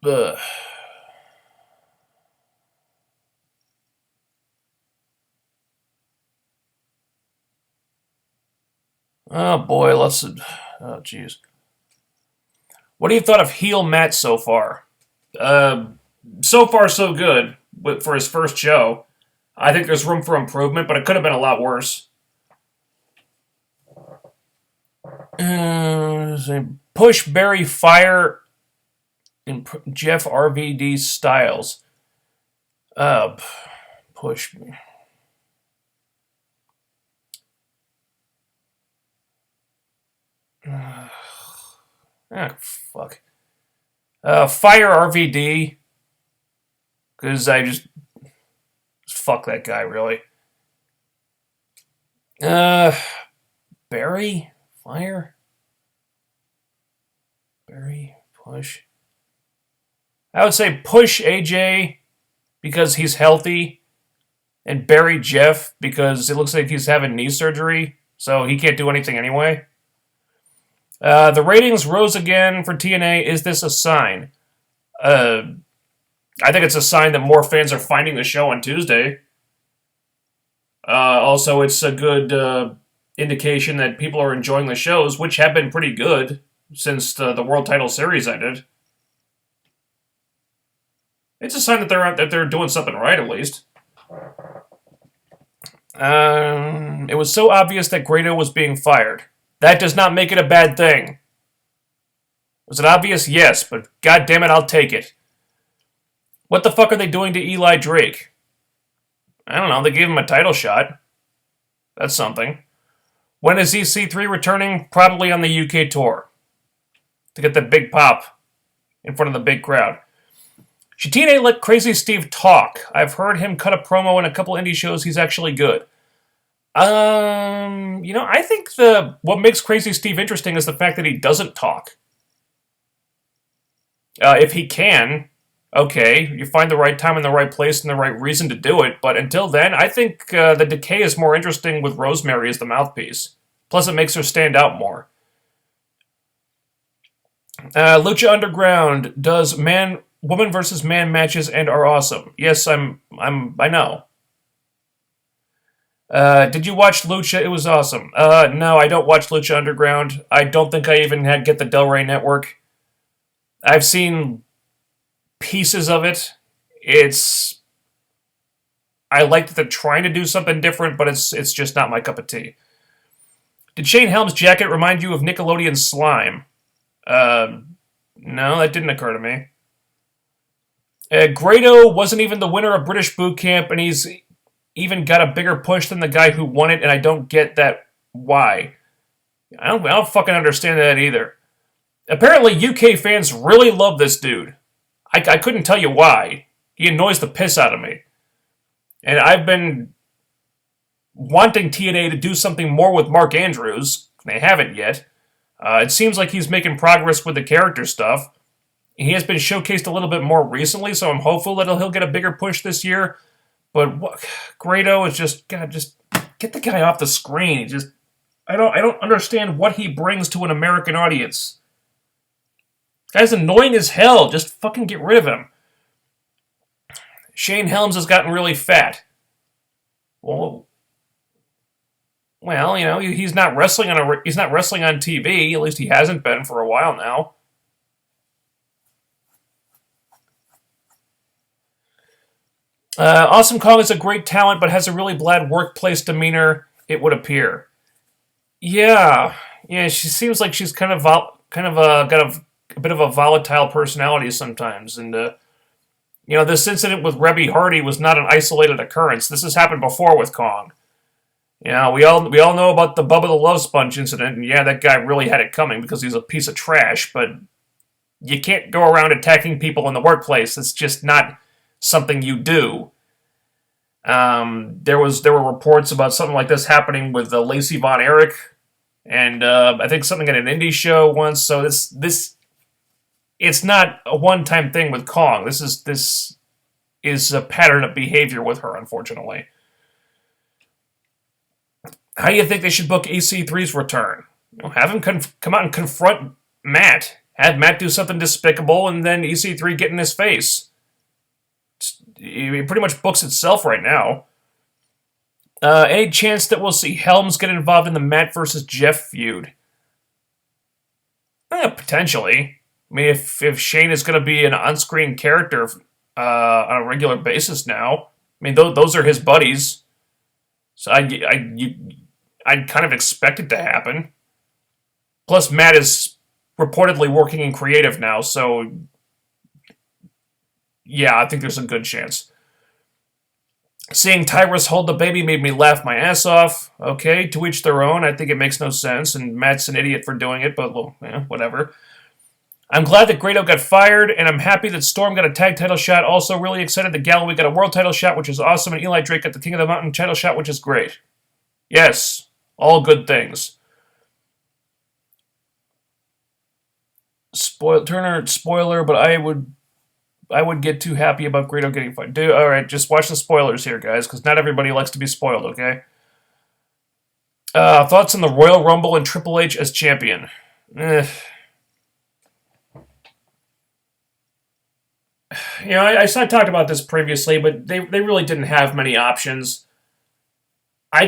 Ugh. Oh boy, oh jeez. What do you thought of heel Matt so far? So far so good for his first show. I think there's room for improvement, but it could have been a lot worse. Push Barry Fire in Jeff RVD Styles. Push me. Fuck. Fire RVD. Because fuck that guy, really. Barry? Fire? Barry? Push? I would say push AJ because he's healthy, and bury Jeff because it looks like he's having knee surgery, so he can't do anything anyway. The ratings rose again for TNA. Is this a sign? I think it's a sign that more fans are finding the show on Tuesday. Also, it's a good indication that people are enjoying the shows, which have been pretty good since the World Title Series ended. It's a sign that they're doing something right, at least. It was so obvious that Grado was being fired. That does not make it a bad thing. Was it obvious? Yes, but god damn it, I'll take it. What the fuck are they doing to Eli Drake? I don't know, they gave him a title shot. That's something. When is EC3 returning? Probably on the UK tour. To get the big pop in front of the big crowd. Should TNA let Crazy Steve talk? I've heard him cut a promo in a couple indie shows. He's actually good. I think what makes Crazy Steve interesting is the fact that he doesn't talk. If he can, okay, you find the right time and the right place and the right reason to do it. But until then, I think the Decay is more interesting with Rosemary as the mouthpiece. Plus, it makes her stand out more. Lucha Underground does woman versus man matches and are awesome. Yes, I know. Did you watch Lucha? It was awesome. No, I don't watch Lucha Underground. I don't think I even get the Del Rey Network. I've seen pieces of it. I like that they're trying to do something different, but it's just not my cup of tea. Did Shane Helms' jacket remind you of Nickelodeon Slime? No, that didn't occur to me. Grado wasn't even the winner of British Boot Camp, and he's even got a bigger push than the guy who won it, and I don't get that why. I don't fucking understand that either. Apparently, UK fans really love this dude. I couldn't tell you why. He annoys the piss out of me. And I've been wanting TNA to do something more with Mark Andrews. They haven't yet. It seems like he's making progress with the character stuff. He has been showcased a little bit more recently, so I'm hopeful that he'll get a bigger push this year. But Grado is just get the guy off the screen. I don't understand what he brings to an American audience. Guy's annoying as hell. Just fucking get rid of him. Shane Helms has gotten really fat. Well, he's not wrestling on TV. At least he hasn't been for a while now. Awesome Kong is a great talent, but has a really bad workplace demeanor. It would appear. Yeah. She seems like she's got a bit of a volatile personality sometimes, and this incident with Rebby Hardy was not an isolated occurrence. This has happened before with Kong. We all know about the Bubba the Love Sponge incident, and yeah, that guy really had it coming because he's a piece of trash, but you can't go around attacking people in the workplace. It's just not something you do. There were reports about something like this happening with Lacey Von Erich, and I think something at an indie show once. So this it's not a one-time thing with Kong. This is a pattern of behavior with her, unfortunately. How do you think they should book EC3's return? Have him come out and confront Matt. Have Matt do something despicable, and then EC3 get in his face. It pretty much books itself right now. Any chance that we'll see Helms get involved in the Matt versus Jeff feud? Potentially. I mean, if Shane is going to be an on-screen character on a regular basis now, I mean, those are his buddies. So I'd kind of expect it to happen. Plus, Matt is reportedly working in creative now, so yeah, I think there's a good chance. Seeing Tyrus hold the baby made me laugh my ass off. Okay, to each their own. I think it makes no sense, and Matt's an idiot for doing it, but whatever. I'm glad that Grado got fired, and I'm happy that Storm got a tag title shot. Also, really excited that Galloway got a world title shot, which is awesome, and Eli Drake got the King of the Mountain title shot, which is great. Yes, all good things. Spoiler, but I would get too happy about Grado getting fired. Alright, just watch the spoilers here, guys, because not everybody likes to be spoiled, okay? Thoughts on the Royal Rumble and Triple H as champion? I talked about this previously, but they really didn't have many options. I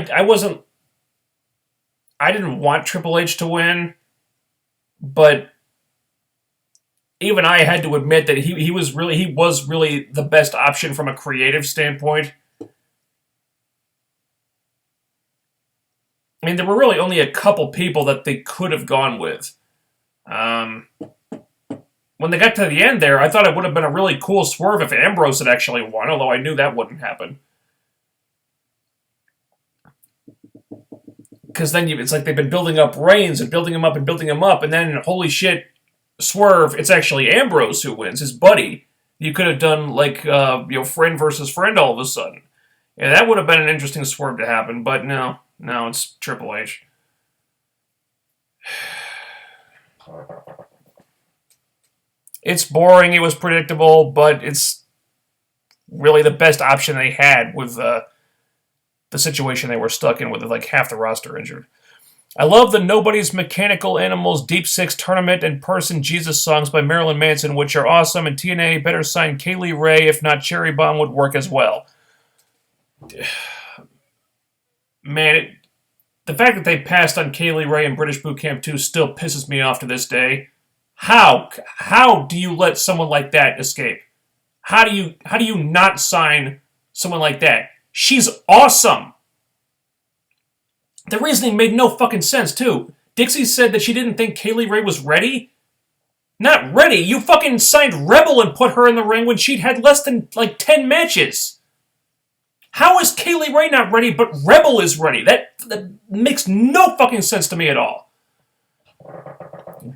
didn't want Triple H to win, but even I had to admit that he was really the best option from a creative standpoint. I mean, there were really only a couple people that they could have gone with. when they got to the end there, I thought it would have been a really cool swerve if Ambrose had actually won, although I knew that wouldn't happen. Because then it's like they've been building up Reigns and building him up and building him up, and then, holy shit, swerve, it's actually Ambrose who wins, his buddy. You could have done, like, friend versus friend all of a sudden. Yeah, that would have been an interesting swerve to happen, but no, it's Triple H. It's boring, it was predictable, but it's really the best option they had with the situation they were stuck in with like half the roster injured. I love the Nobody's Mechanical Animals Deep Six Tournament and Person Jesus songs by Marilyn Manson, which are awesome, and TNA better sign Kaylee Ray, if not Cherry Bomb would work as well. Man, the fact that they passed on Kaylee Ray in British Boot Camp 2 still pisses me off to this day. How do you let someone like that escape? How do you not sign someone like that? She's awesome. The reasoning made no fucking sense, too. Dixie said that she didn't think Kaylee Ray was ready. Not ready? You fucking signed Rebel and put her in the ring when she'd had less than, 10 matches. How is Kaylee Ray not ready, but Rebel is ready? That makes no fucking sense to me at all.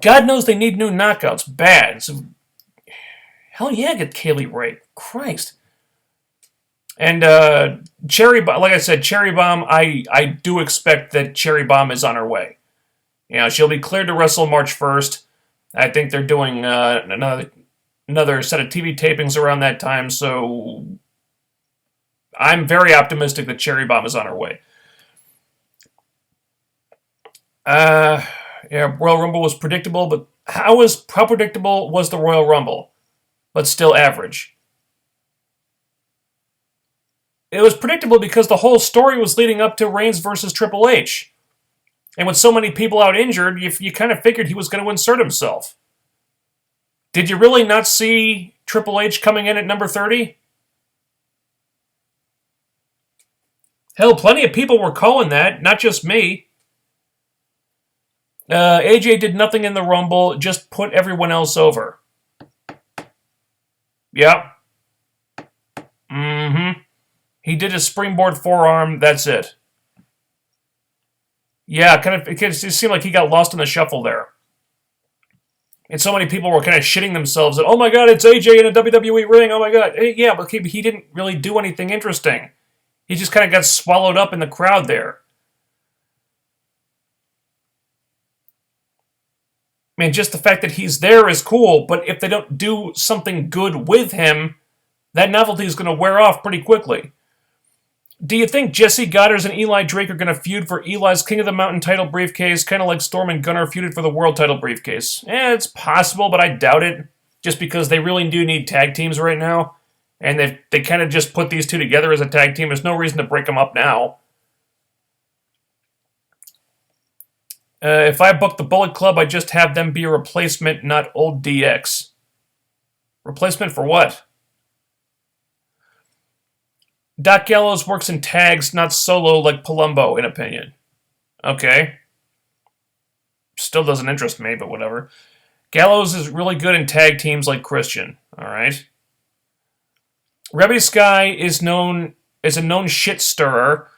God knows they need new knockouts. Bad. So, hell yeah, get Kaylee Ray. Christ. And Cherry Bomb, like I said, Cherry Bomb, I do expect that Cherry Bomb is on her way. She'll be cleared to wrestle March 1st. I think they're doing another set of TV tapings around that time, so I'm very optimistic that Cherry Bomb is on her way. Royal Rumble was predictable, but how predictable was the Royal Rumble? But still average. It was predictable because the whole story was leading up to Reigns versus Triple H. And with so many people out injured, you kind of figured he was going to insert himself. Did you really not see Triple H coming in at number 30? Hell, plenty of people were calling that, not just me. AJ did nothing in the Rumble, just put everyone else over. Yep. Mm-hmm. He did a springboard forearm, that's it. Yeah, it seemed like he got lost in the shuffle there. And so many people were kind of shitting themselves that, oh my god, it's AJ in a WWE ring, oh my god. Yeah, but he didn't really do anything interesting. He just kind of got swallowed up in the crowd there. I mean, just the fact that he's there is cool, but if they don't do something good with him, that novelty is going to wear off pretty quickly. Do you think Jesse Goddard and Eli Drake are going to feud for Eli's King of the Mountain title briefcase, kind of like Storm and Gunnar feuded for the world title briefcase? It's possible, but I doubt it, just because they really do need tag teams right now, and they kind of just put these two together as a tag team. There's no reason to break them up now. If I book the Bullet Club, I just have them be a replacement, not old DX. Replacement for what? Doc Gallows works in tags, not solo like Palumbo, in opinion. Okay. Still doesn't interest me, but whatever. Gallows is really good in tag teams like Christian. Alright. Rebby Sky is a known shit stirrer.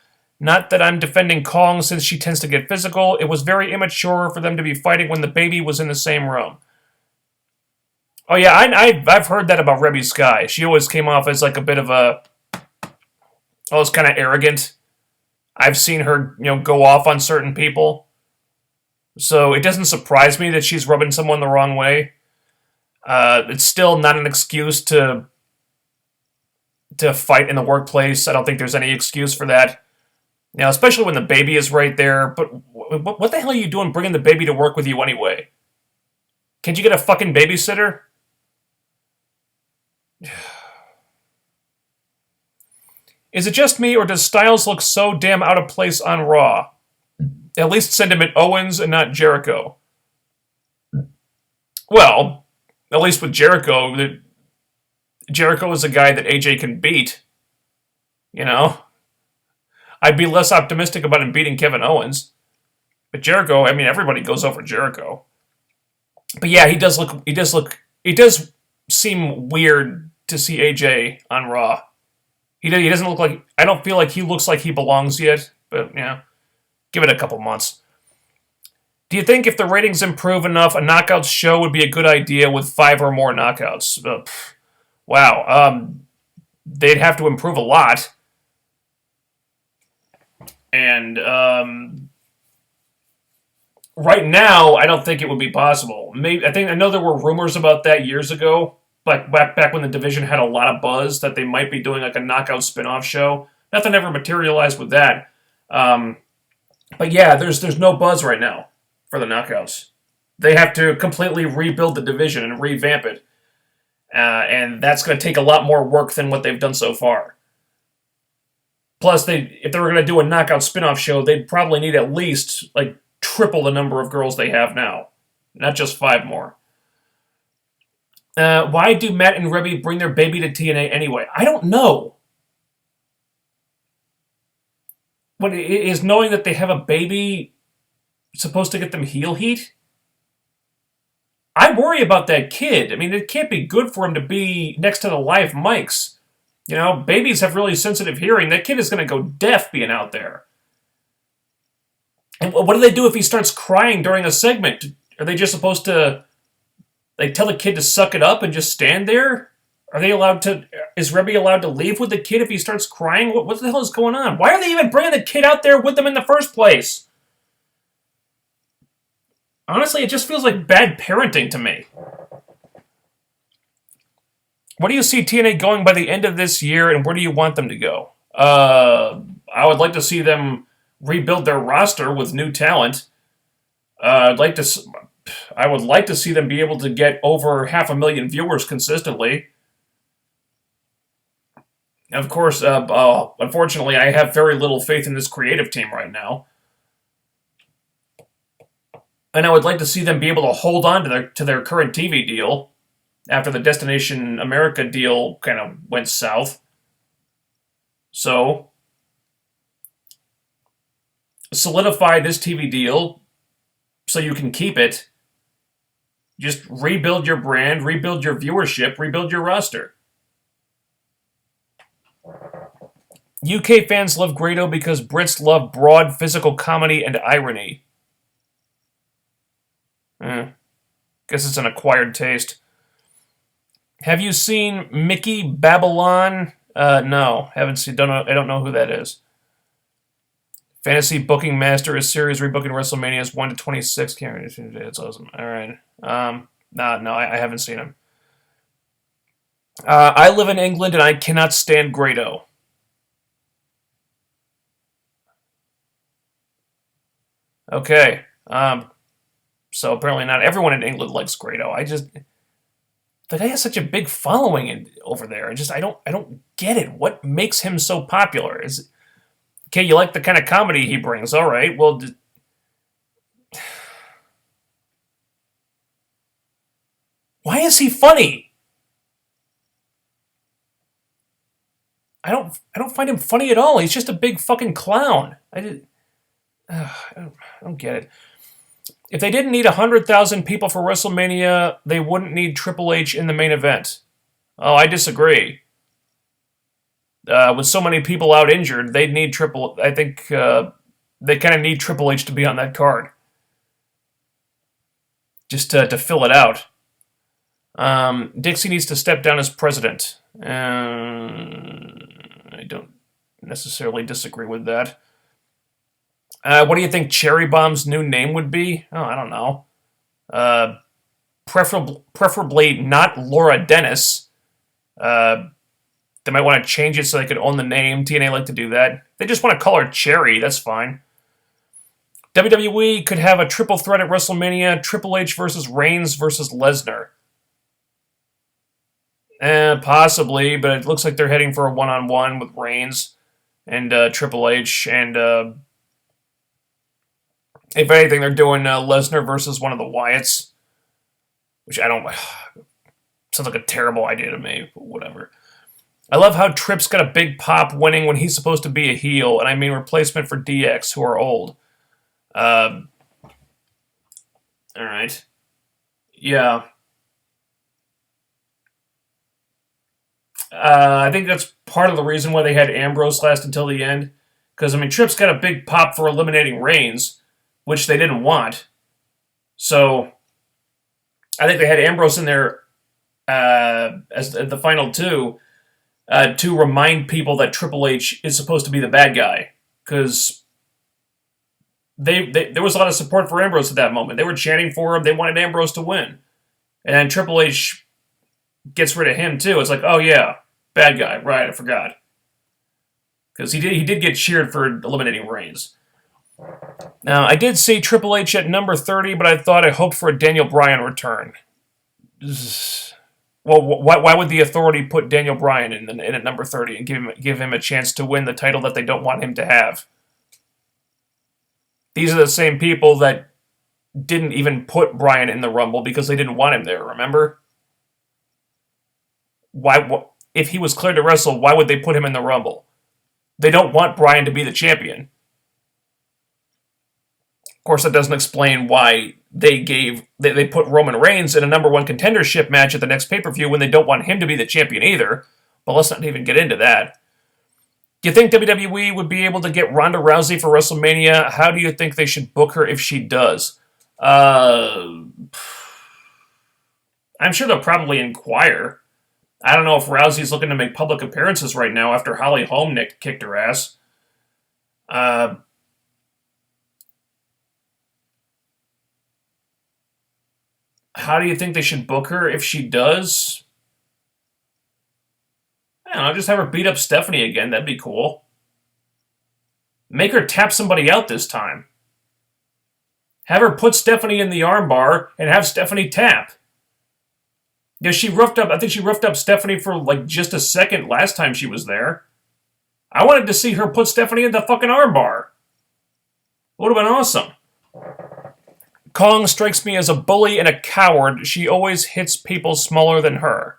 Not that I'm defending Kong since she tends to get physical. It was very immature for them to be fighting when the baby was in the same room. Oh yeah, I've heard that about Rebby Sky. She always came off as like a bit of a... always kind of arrogant. I've seen her, go off on certain people. So it doesn't surprise me that she's rubbing someone the wrong way. It's still not an excuse to fight in the workplace. I don't think there's any excuse for that. Especially when the baby is right there. But what the hell are you doing bringing the baby to work with you anyway? Can't you get a fucking babysitter? Is it just me, or does Styles look so damn out of place on Raw? At least send him at Owens and not Jericho. Well, at least with Jericho, Jericho is a guy that AJ can beat. I'd be less optimistic about him beating Kevin Owens. But Jericho, everybody goes over Jericho. But yeah, he does look it does seem weird to see AJ on Raw. He doesn't look like. I don't feel like he looks like he belongs yet. But yeah, give it a couple months. Do you think if the ratings improve enough, a knockouts show would be a good idea with 5 or more knockouts? Wow. They'd have to improve a lot. And right now, I don't think it would be possible. Maybe I know there were rumors about that years ago, like back when the division had a lot of buzz that they might be doing like a knockout spin-off show. Nothing ever materialized with that. But yeah, there's no buzz right now for the knockouts. They have to completely rebuild the division and revamp it, and that's going to take a lot more work than what they've done so far. Plus, if they were going to do a knockout spin-off show, they'd probably need at least like triple the number of girls they have now, not just 5 more. Why do Matt and Rebby bring their baby to TNA anyway? I don't know. What is knowing that they have a baby supposed to get them heel heat? I worry about that kid. I mean, it can't be good for him to be next to the live mics. You know, babies have really sensitive hearing. That kid is going to go deaf being out there. And what do they do if he starts crying during a segment? Are they just supposed to, like, tell the kid to suck it up and just stand there? Are they allowed to, is Rebby allowed to leave with the kid if he starts crying? What the hell is going on? Why are they even bringing the kid out there with them in the first place? Honestly, it just feels like bad parenting to me. Where do you see TNA going by the end of this year, and where do you want them to go? I would like to see them rebuild their roster with new talent. I would like to see them be able to get over 500,000 viewers consistently. Of course, unfortunately, I have very little faith in this creative team right now. And I would like to see them be able to hold on to their current TV deal after the Destination America deal kind of went south. So, solidify this TV deal so you can keep it. Just rebuild your brand, rebuild your viewership, rebuild your roster. UK fans love Grado because Brits love broad physical comedy and irony. Guess it's an acquired taste. Have you seen Mickey Babylon? No, haven't seen. I don't know who that is. Fantasy Booking Master is series rebooking WrestleManias 1 to 26. It's awesome. All right. No, I haven't seen him. I live in England and I cannot stand Grado. Okay. So apparently not everyone in England likes Grado. The guy has such a big following over there. I don't get it. What makes him so popular? Okay, you like the kind of comedy he brings. All right. Well, why is he funny? I don't find him funny at all. He's just a big fucking clown. I don't get it. If they didn't need 100,000 people for WrestleMania, they wouldn't need Triple H in the main event. Oh, I disagree. With so many people out injured, they'd need I think they kind of need Triple H to be on that card, just to fill it out. Dixie needs to step down as president. I don't necessarily disagree with that. What do you think Cherry Bomb's new name would be? Oh, I don't know. Preferably not Laura Dennis. They might want to change it so they could own the name. TNA like to do that. They just want to call her Cherry. That's fine. WWE could have a triple threat at WrestleMania. Triple H versus Reigns versus Lesnar. Possibly, but it looks like they're heading for a one-on-one with Reigns and Triple H. And if anything, they're doing Lesnar versus one of the Wyatts. Which I don't... Sounds like a terrible idea to me, but whatever. I love how Tripp's got a big pop winning when he's supposed to be a heel, and I mean replacement for DX, who are old. Alright. Yeah. I think that's part of the reason why they had Ambrose last until the end. Because, I mean, Tripp's got a big pop for eliminating Reigns, which they didn't want. So, I think they had Ambrose in there as the final two to remind people that Triple H is supposed to be the bad guy. Because there was a lot of support for Ambrose at that moment. They were chanting for him. They wanted Ambrose to win. And then Triple H gets rid of him, too. It's like, oh, yeah, bad guy. Right, I forgot. Because he did get cheered for eliminating Reigns. Now, I did see Triple H at number 30, but I hoped for a Daniel Bryan return. Well, why would the Authority put Daniel Bryan in at number 30 and give him a chance to win the title that they don't want him to have? These are the same people that didn't even put Bryan in the Rumble because they didn't want him there, remember? If he was cleared to wrestle, why would they put him in the Rumble? They don't want Bryan to be the champion. Of course, that doesn't explain why they put Roman Reigns in a number one contendership match at the next pay-per-view when they don't want him to be the champion either. But let's not even get into that. Do you think WWE would be able to get Ronda Rousey for WrestleMania? How do you think they should book her if she does? I'm sure they'll probably inquire. I don't know if Rousey's looking to make public appearances right now after Holly Holm kicked her ass. How do you think they should book her if she does? I don't know, just have her beat up Stephanie again. That'd be cool. Make her tap somebody out this time. Have her put Stephanie in the armbar and have Stephanie tap. Yeah, I think she roughed up Stephanie for like just a second last time she was there. I wanted to see her put Stephanie in the fucking armbar. Would have been awesome. Kong strikes me as a bully and a coward. She always hits people smaller than her.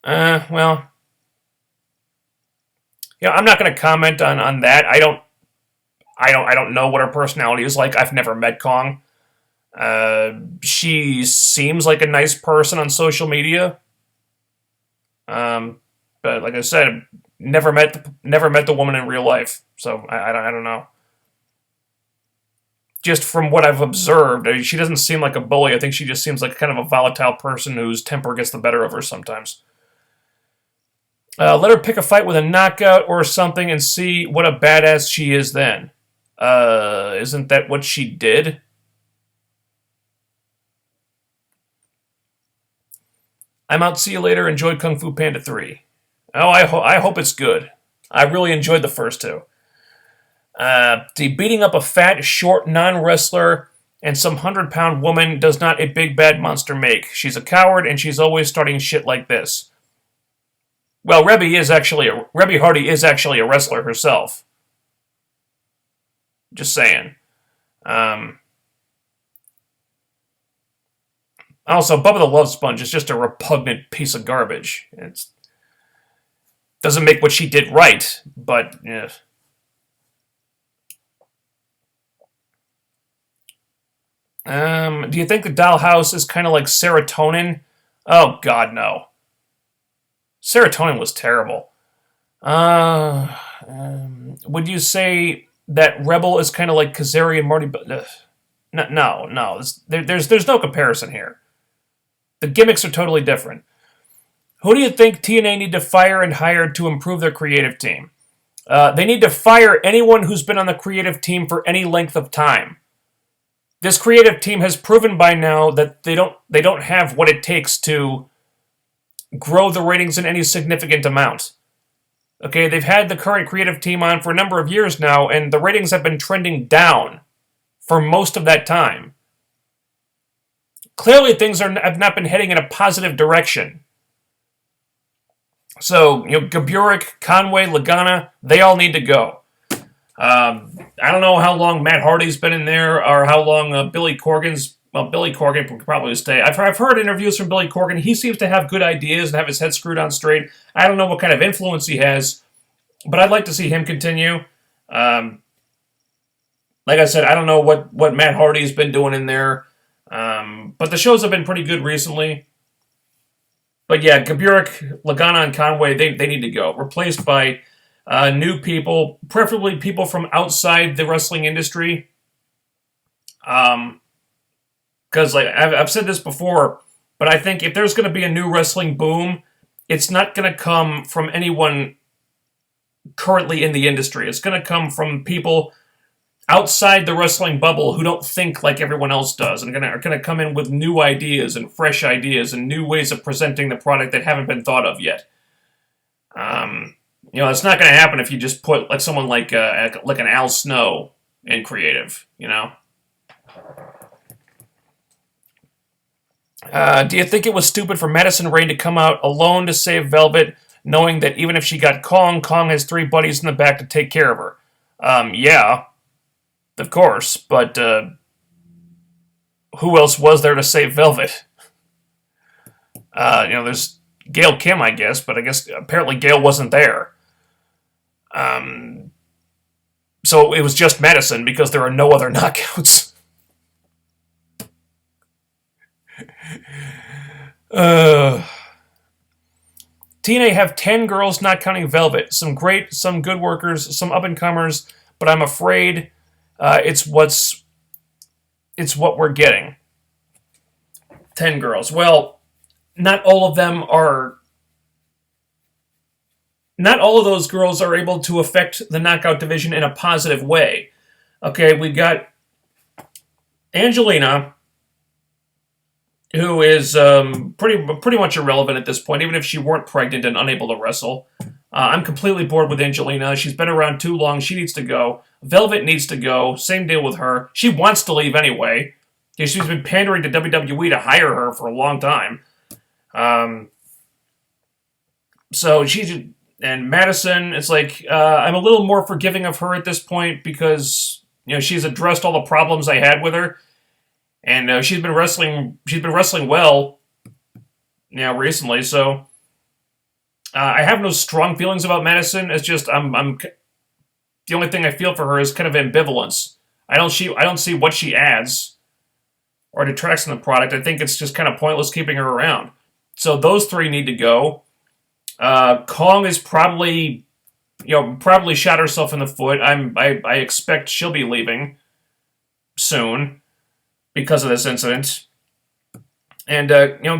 Well. Yeah, I'm not going to comment on that. I don't know what her personality is like. I've never met Kong. She seems like a nice person on social media. But like I said, never met the woman in real life. So I don't know. Just from what I've observed, she doesn't seem like a bully. I think she just seems like kind of a volatile person whose temper gets the better of her sometimes. Let her pick a fight with a knockout or something and see what a badass she is then. Isn't that what she did? I'm out. See you later. Enjoyed Kung Fu Panda 3. Oh, I hope it's good. I really enjoyed the first two. Beating up a fat, short, non-wrestler and some 100-pound woman does not a big bad monster make. She's a coward and she's always starting shit like this. Well, Rebby Hardy is actually a wrestler herself. Just saying. Also, Bubba the Love Sponge is just a repugnant piece of garbage. It doesn't make what she did right, but yeah. Do you think the dollhouse is kind of like serotonin? Oh, God, no. Serotonin was terrible. Would you say that Rebel is kind of like Kazarian Marty? No. There's no comparison here. The gimmicks are totally different. Who do you think TNA need to fire and hire to improve their creative team? They need to fire anyone who's been on the creative team for any length of time. This creative team has proven by now that they don't have what it takes to grow the ratings in any significant amount. Okay, they've had the current creative team on for a number of years now, and the ratings have been trending down for most of that time. Clearly, things have not been heading in a positive direction. So, Gaburik, Conway, Lagana, they all need to go. I don't know how long Matt Hardy's been in there, or how long Billy Corgan's... Well, Billy Corgan can probably stay. I've heard interviews from Billy Corgan. He seems to have good ideas and have his head screwed on straight. I don't know what kind of influence he has, but I'd like to see him continue. Like I said, I don't know what Matt Hardy's been doing in there, but the shows have been pretty good recently. But yeah, Gaburik, Lagana, and Conway, they need to go. Replaced by new people, preferably people from outside the wrestling industry. Because like I've said this before, but I think if there's going to be a new wrestling boom, it's not going to come from anyone currently in the industry. It's going to come from people outside the wrestling bubble who don't think like everyone else does, and are going to come in with new ideas and fresh ideas and new ways of presenting the product that haven't been thought of yet. It's not going to happen if you just put like someone like an Al Snow in creative. Do you think it was stupid for Madison Rayne to come out alone to save Velvet, knowing that even if she got Kong, Kong has 3 buddies in the back to take care of her? Yeah, of course, but who else was there to save Velvet? There's Gail Kim, I guess, but I guess apparently Gail wasn't there. So it was just Madison because there are no other knockouts. TNA have 10 girls, not counting Velvet. Some great, some good workers, some up-and-comers, but I'm afraid it's what we're getting. 10 girls. Well, not all of those girls are able to affect the knockout division in a positive way. Okay, we got Angelina, who is pretty much irrelevant at this point, even if she weren't pregnant and unable to wrestle. I'm completely bored with Angelina. She's been around too long. She needs to go. Velvet needs to go. Same deal with her. She wants to leave anyway. She's been pandering to WWE to hire her for a long time. And Madison, it's like, I'm a little more forgiving of her at this point because, she's addressed all the problems I had with her. And she's been wrestling well, recently. So I have no strong feelings about Madison. It's just I'm the only thing I feel for her is kind of ambivalence. I don't see what she adds or detracts from the product. I think it's just kind of pointless keeping her around. So those 3 need to go. Kong is probably shot herself in the foot. I expect she'll be leaving soon because of this incident. And,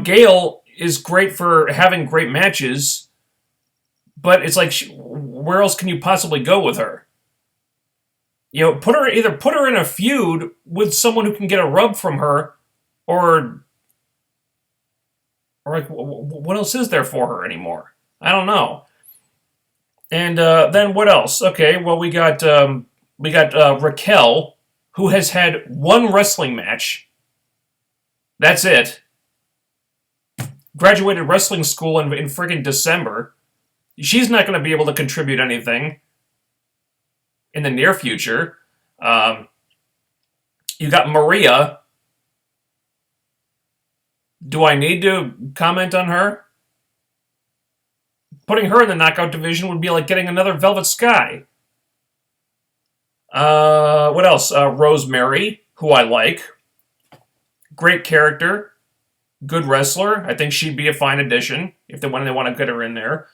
Gail is great for having great matches, but it's like, where else can you possibly go with her? Put her in a feud with someone who can get a rub from her, or like, what else is there for her anymore? I don't know. And then what else? Okay, well, we got Raquel, who has had 1 wrestling match. That's it. Graduated wrestling school in friggin' December. She's not going to be able to contribute anything in the near future. You got Maria. Do I need to comment on her? Putting her in the knockout division would be like getting another Velvet Sky. What else? Rosemary, who I like. Great character. Good wrestler. I think she'd be a fine addition if they want to get her in there.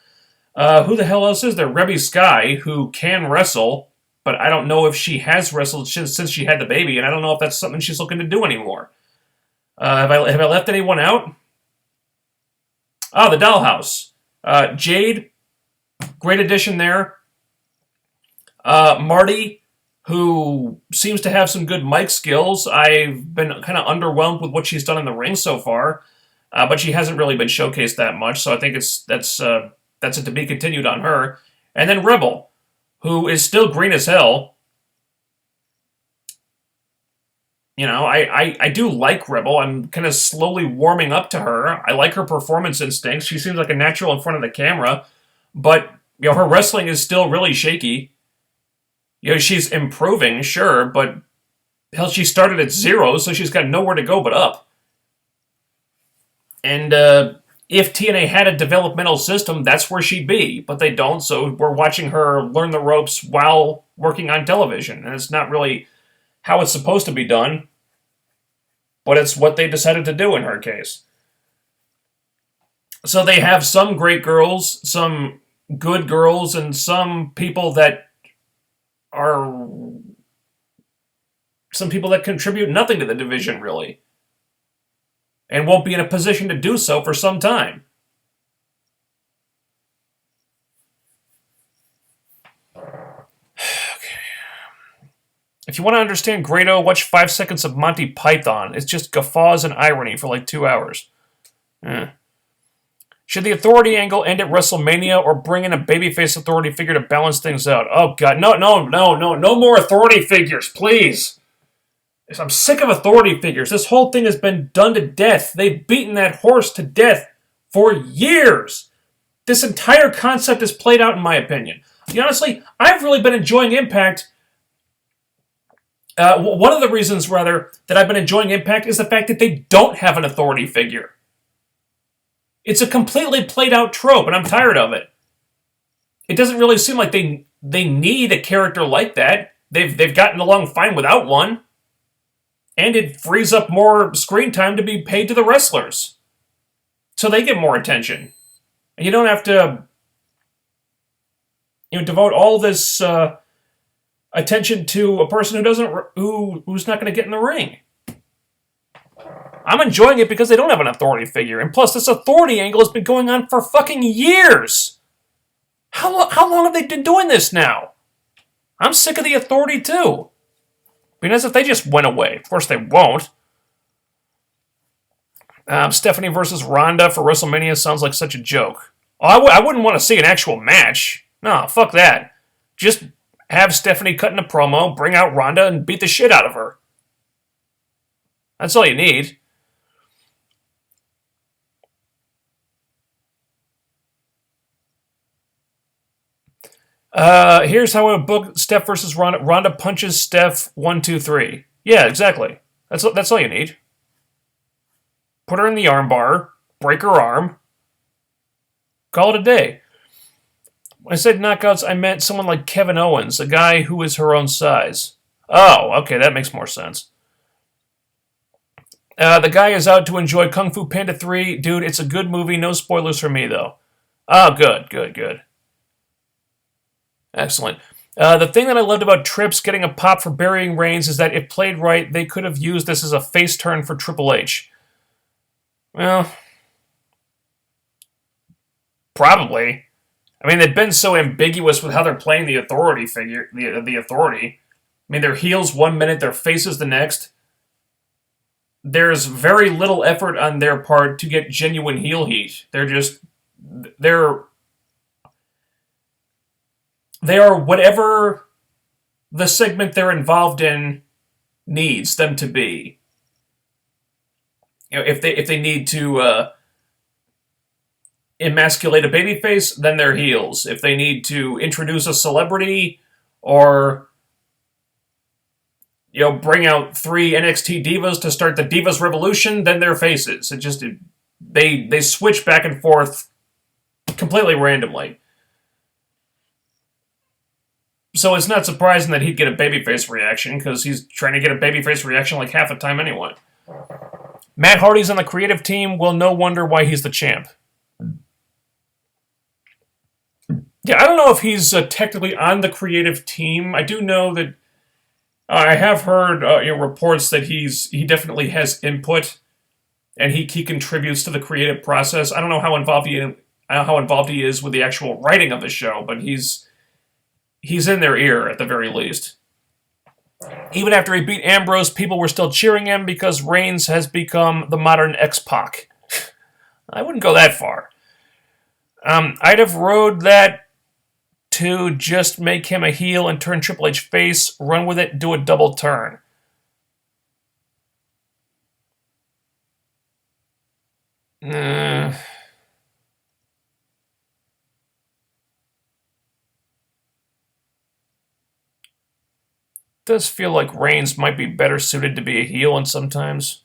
Who the hell else is there? Rebby Sky, who can wrestle, but I don't know if she has wrestled since she had the baby, and I don't know if that's something she's looking to do anymore. Have I left anyone out? Oh, the Dollhouse. Jade, great addition there. Marty, who seems to have some good mic skills. I've been kind of underwhelmed with what she's done in the ring so far, but she hasn't really been showcased that much, so I think that's a to be continued on her. And then Rebel, who is still green as hell. I do like Rebel. I'm kind of slowly warming up to her. I like her performance instincts. She seems like a natural in front of the camera, but her wrestling is still really shaky. She's improving, sure, but hell, she started at 0, so she's got nowhere to go but up. And if TNA had a developmental system, that's where she'd be, but they don't, so we're watching her learn the ropes while working on television, and it's not really how it's supposed to be done, but it's what they decided to do in her case. So they have some great girls, some good girls, and some people that are some people that contribute nothing to the division, really, and won't be in a position to do so for some time. If you want to understand Grado, watch 5 seconds of Monty Python. It's just guffaws and irony for like 2 hours. Should the authority angle end at WrestleMania or bring in a babyface authority figure to balance things out? Oh, God. No more authority figures, please. I'm sick of authority figures. This whole thing has been done to death. They've beaten that horse to death for years. This entire concept is played out, in my opinion. Honestly, I've really been enjoying Impact. One of the reasons, rather, that I've been enjoying Impact is the fact that they don't have an authority figure. It's a completely played out trope, and I'm tired of it. It doesn't really seem like they need a character like that. They've gotten along fine without one. And it frees up more screen time to be paid to the wrestlers. So they get more attention. And you don't have to devote all this attention to a person who's not going to get in the ring. I'm enjoying it because they don't have an authority figure. And plus, this authority angle has been going on for fucking years. How long have they been doing this now? I'm sick of the authority too. Because if they just went away. Of course they won't. Stephanie versus Ronda for WrestleMania sounds like such a joke. Oh, I wouldn't want to see an actual match. No, fuck that. Just have Stephanie cut in a promo, bring out Ronda, and beat the shit out of her. That's all you need. Here's how I would book Steph versus Ronda. Ronda punches Steph 1, 2, 3. Yeah, exactly. That's all you need. Put her in the armbar, break her arm, call it a day. When I said knockouts, I meant someone like Kevin Owens, a guy who is her own size. Oh, okay, that makes more sense. The guy is out to enjoy Kung Fu Panda 3. Dude, it's a good movie. No spoilers for me, though. Oh, good. Excellent. The thing that I loved about Trips getting a pop for burying Reigns is that if played right, they could have used this as a face turn for Triple H. Well, probably. I mean, they've been so ambiguous with how they're playing the authority figure, the authority. I mean, they're heels 1 minute, they're faces the next. There's very little effort on their part to get genuine heel heat. They are whatever the segment they're involved in needs them to be. If they need to emasculate a babyface, then they're heels. If they need to introduce a celebrity or bring out 3 NXT divas to start the Divas Revolution, then they're faces. They switch back and forth completely randomly. So it's not surprising that he'd get a babyface reaction, because he's trying to get a babyface reaction like half the time anyway. Matt Hardy's on the creative team. Well, no wonder why he's the champ. Yeah, I don't know if he's technically on the creative team. I do know that I have heard reports that he definitely has input, and he contributes to the creative process. I don't know how involved he is with the actual writing of the show, but he's in their ear at the very least. Even after he beat Ambrose, people were still cheering him because Reigns has become the modern X-Pac. I wouldn't go that far. I'd have rode that to just make him a heel and turn Triple H face, run with it, do a double turn. Does feel like Reigns might be better suited to be a heel in sometimes.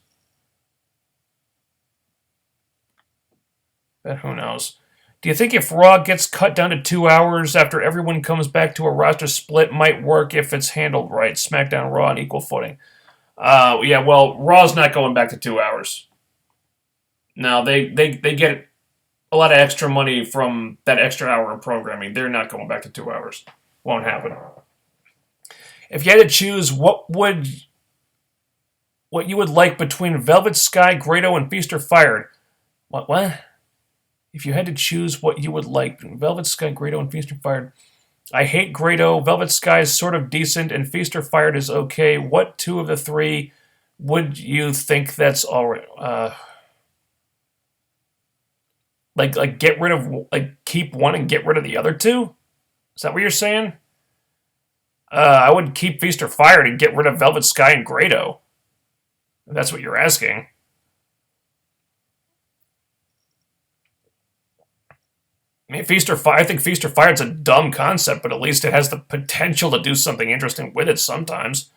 But who knows? Do you think if Raw gets cut down to 2 hours after everyone comes back to a roster split might work if it's handled right? SmackDown, Raw on equal footing. Yeah, well, Raw's not going back to 2 hours. No, they get a lot of extra money from that extra hour of programming. They're not going back to 2 hours. Won't happen. If you had to choose, what you would like between Velvet Sky, Grado, and Feast or Fired? What? If you had to choose what you would like between Velvet Sky, Grado, and Feast or Fired. I hate Grado. Velvet Sky is sort of decent, and Feast or Fired is okay. What two of the three would you think that's all right? Like get rid of, like, keep one and get rid of the other two? Is that what you're saying? I would keep Feast or Fired and get rid of Velvet Sky and Grado. If that's what you're asking. I mean, Feast or Fire. I think Feast or Fire is a dumb concept, but at least it has the potential to do something interesting with it sometimes.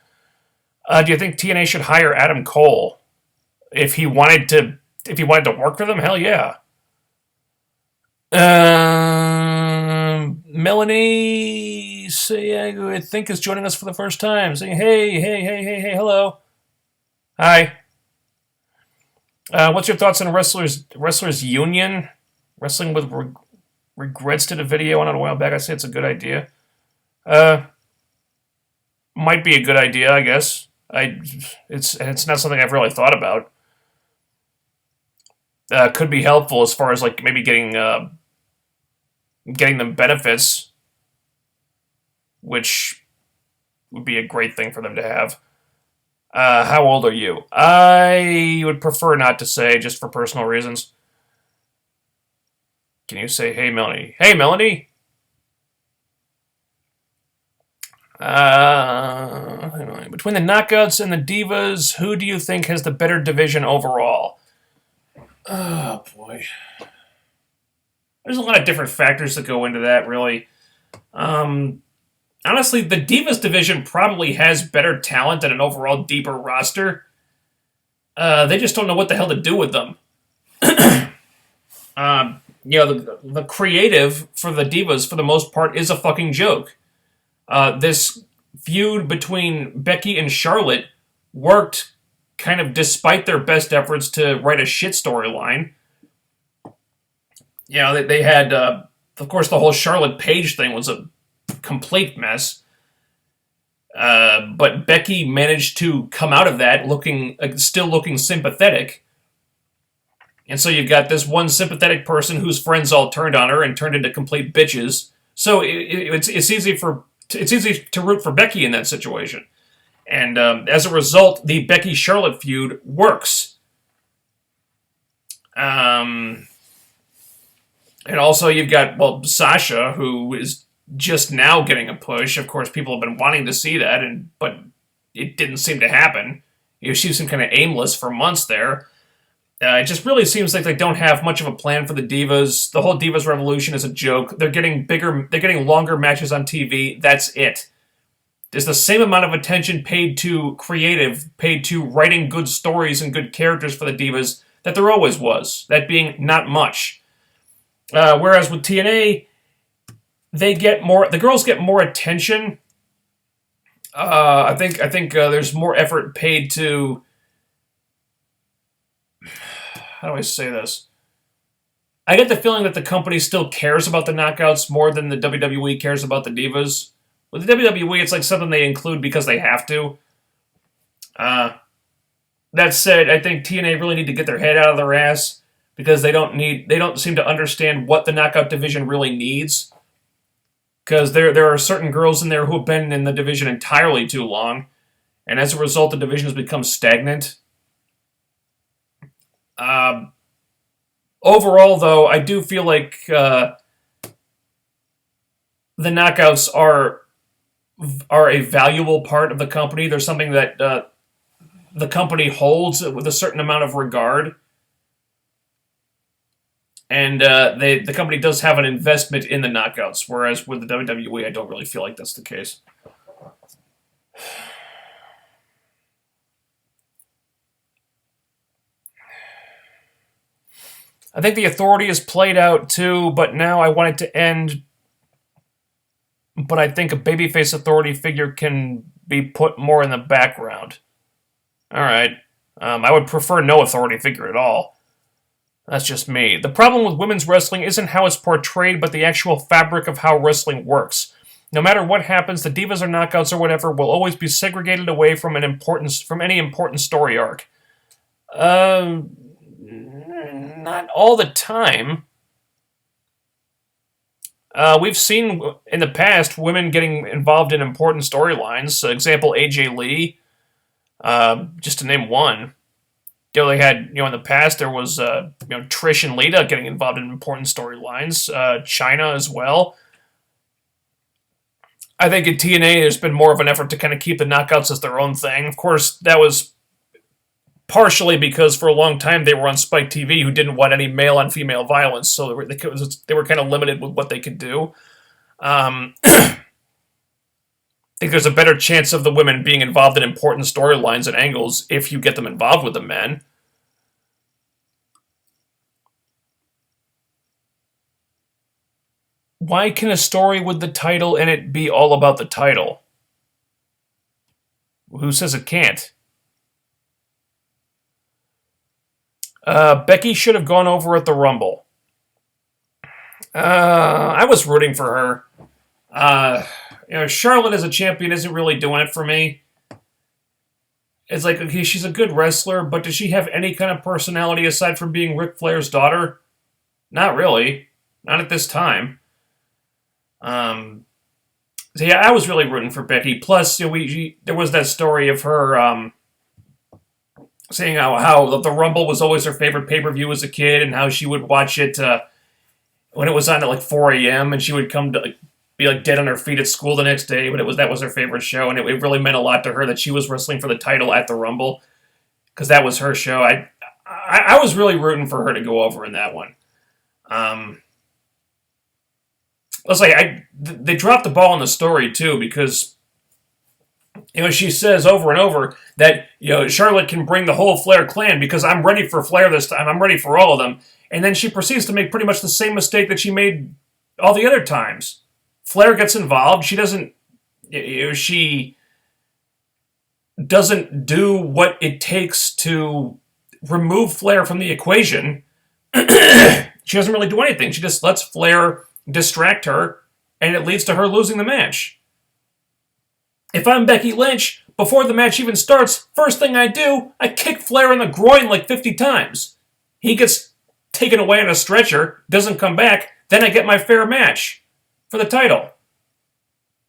Do you think TNA should hire Adam Cole if he wanted to? If he wanted to work for them, hell yeah. Melanie, I think, is joining us for the first time. Saying, hey, hello, hi. What's your thoughts on wrestlers union? Wrestling with Regrets did a video on it a while back. I say it's a good idea. Might be a good idea, I guess. It's not something I've really thought about. Could be helpful as far as, like, maybe getting them benefits, which would be a great thing for them to have. How old are you? I would prefer not to say, just for personal reasons. Can you say, hey, Melanie? Hey, Melanie! Between the Knockouts and the Divas, who do you think has the better division overall? Oh, boy. There's a lot of different factors that go into that, really. Honestly, the Divas division probably has better talent and an overall deeper roster. They just don't know what the hell to do with them. The creative for the Divas, for the most part, is a fucking joke. This feud between Becky and Charlotte worked kind of despite their best efforts to write a shit storyline. They had, of course, the whole Charlotte Paige thing was a complete mess. But Becky managed to come out of that still looking sympathetic. And so you've got this one sympathetic person whose friends all turned on her and turned into complete bitches. So it's easy to root for Becky in that situation. And as a result, the Becky-Charlotte feud works. And also you've got, Sasha, who is just now getting a push. Of course, people have been wanting to see that, but it didn't seem to happen. She was kind of aimless for months there. It just really seems like they don't have much of a plan for the Divas. The whole Divas Revolution is a joke. They're getting longer matches on TV. That's it. There's the same amount of attention paid to writing good stories and good characters for the Divas that there always was. That being not much. Whereas with TNA, the girls get more attention. I think there's more effort paid to. How do I say this? I get the feeling that the company still cares about the Knockouts more than the WWE cares about the Divas. With the WWE, it's like something they include because they have to. That said, I think TNA really need to get their head out of their ass because they don't seem to understand what the Knockout division really needs. Because there are certain girls in there who have been in the division entirely too long, and as a result, the division has become stagnant. Overall, though, I do feel like the Knockouts are a valuable part of the company. They're something that the company holds with a certain amount of regard. And the company does have an investment in the Knockouts, whereas with the WWE, I don't really feel like that's the case. I think the Authority is played out too, but now I want it to end. But I think a babyface Authority figure can be put more in the background. Alright. I would prefer no Authority figure at all. That's just me. The problem with women's wrestling isn't how it's portrayed, but the actual fabric of how wrestling works. No matter what happens, the divas or knockouts or whatever will always be segregated away from any important story arc. Not all the time. We've seen in the past women getting involved in important storylines. Example, AJ Lee, just to name one. They had, in the past there was, Trish and Lita getting involved in important storylines. China as well. I think in TNA there's been more of an effort to kind of keep the knockouts as their own thing. Of course, that was partially because for a long time they were on Spike TV, who didn't want any male-on-female violence, so they were kind of limited with what they could do. I think there's a better chance of the women being involved in important storylines and angles if you get them involved with the men. Why can a story with the title in it be all about the title? Who says it can't? Becky should have gone over at the Rumble. I was rooting for her. Charlotte as a champion isn't really doing it for me. It's like, okay, she's a good wrestler, but does she have any kind of personality aside from being Ric Flair's daughter? Not really. Not at this time. So yeah, I was really rooting for Becky. Plus, there was that story of her saying how the Rumble was always her favorite pay-per-view as a kid, and how she would watch it when it was on at like 4 a.m. and she would come to be like dead on her feet at school the next day. But that was her favorite show, and it really meant a lot to her that she was wrestling for the title at the Rumble because that was her show. I was really rooting for her to go over in that one. Let's say they dropped the ball in the story too, because she says over and over that Charlotte can bring the whole Flair clan because I'm ready for Flair this time. I'm ready for all of them, and then she proceeds to make pretty much the same mistake that she made all the other times. Flair gets involved. She doesn't do what it takes to remove Flair from the equation. She doesn't really do anything. She just lets Flair distract her, and it leads to her losing the match. If I'm Becky Lynch, before the match even starts, first thing I do, I kick Flair in the groin like 50 times. He gets taken away on a stretcher, doesn't come back, then I get my fair match for the title.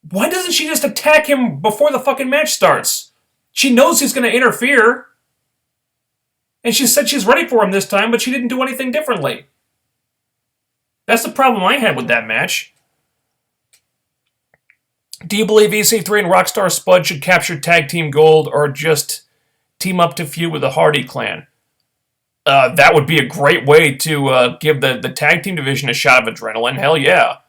Why doesn't she just attack him before the fucking match starts? She knows he's going to interfere. And she said she's ready for him this time, but she didn't do anything differently. That's the problem I had with that match. Do you believe EC3 and Rockstar Spud should capture tag team gold or just team up to feud with the Hardy clan? That would be a great way to give the tag team division a shot of adrenaline. Hell yeah.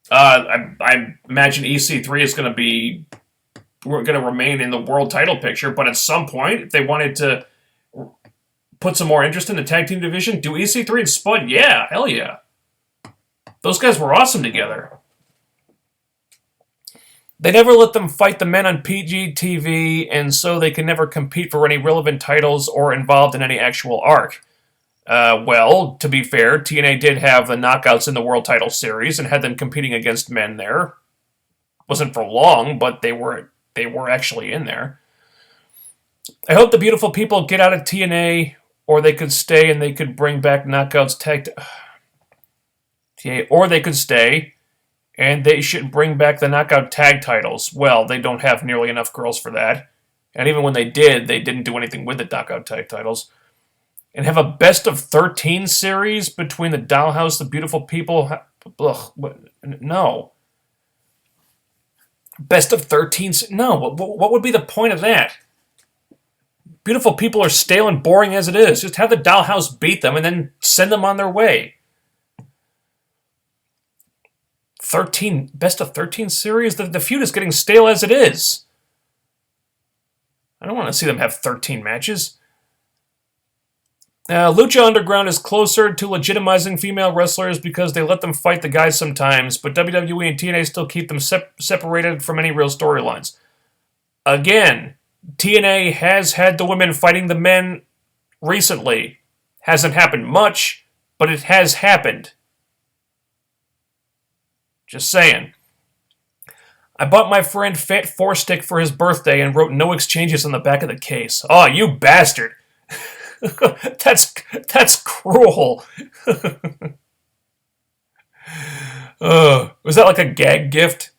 I imagine EC3 is going to remain in the world title picture, but at some point, if they wanted to put some more interest in the tag team division, do EC3 and Spud? Yeah, hell yeah. Those guys were awesome together. They never let them fight the men on PG TV, and so they can never compete for any relevant titles or involved in any actual arc. Well, to be fair, TNA did have the Knockouts in the World Title Series and had them competing against men there. Wasn't for long, but they were actually in there. I hope the beautiful people get out of TNA, or they could stay and they could bring back Knockouts tag. Or they could stay, and they should bring back the Knockout tag titles. Well, they don't have nearly enough girls for that. And even when they didn't do anything with the Knockout tag titles. And have a best of 13 series between the Dollhouse, the beautiful people. No. Best of 13? No. What would be the point of that? Beautiful people are stale and boring as it is. Just have the Dollhouse beat them and then send them on their way. 13, best of 13 series? The feud is getting stale as it is. I don't want to see them have 13 matches. Lucha Underground is closer to legitimizing female wrestlers because they let them fight the guys sometimes, but WWE and TNA still keep them separated from any real storylines. Again, TNA has had the women fighting the men recently, Hasn't happened much, but it has happened. Just saying. I bought my friend Fat Four Stick for his birthday and wrote no exchanges on the back of the case. Oh, you bastard! that's cruel. Was that like a gag gift?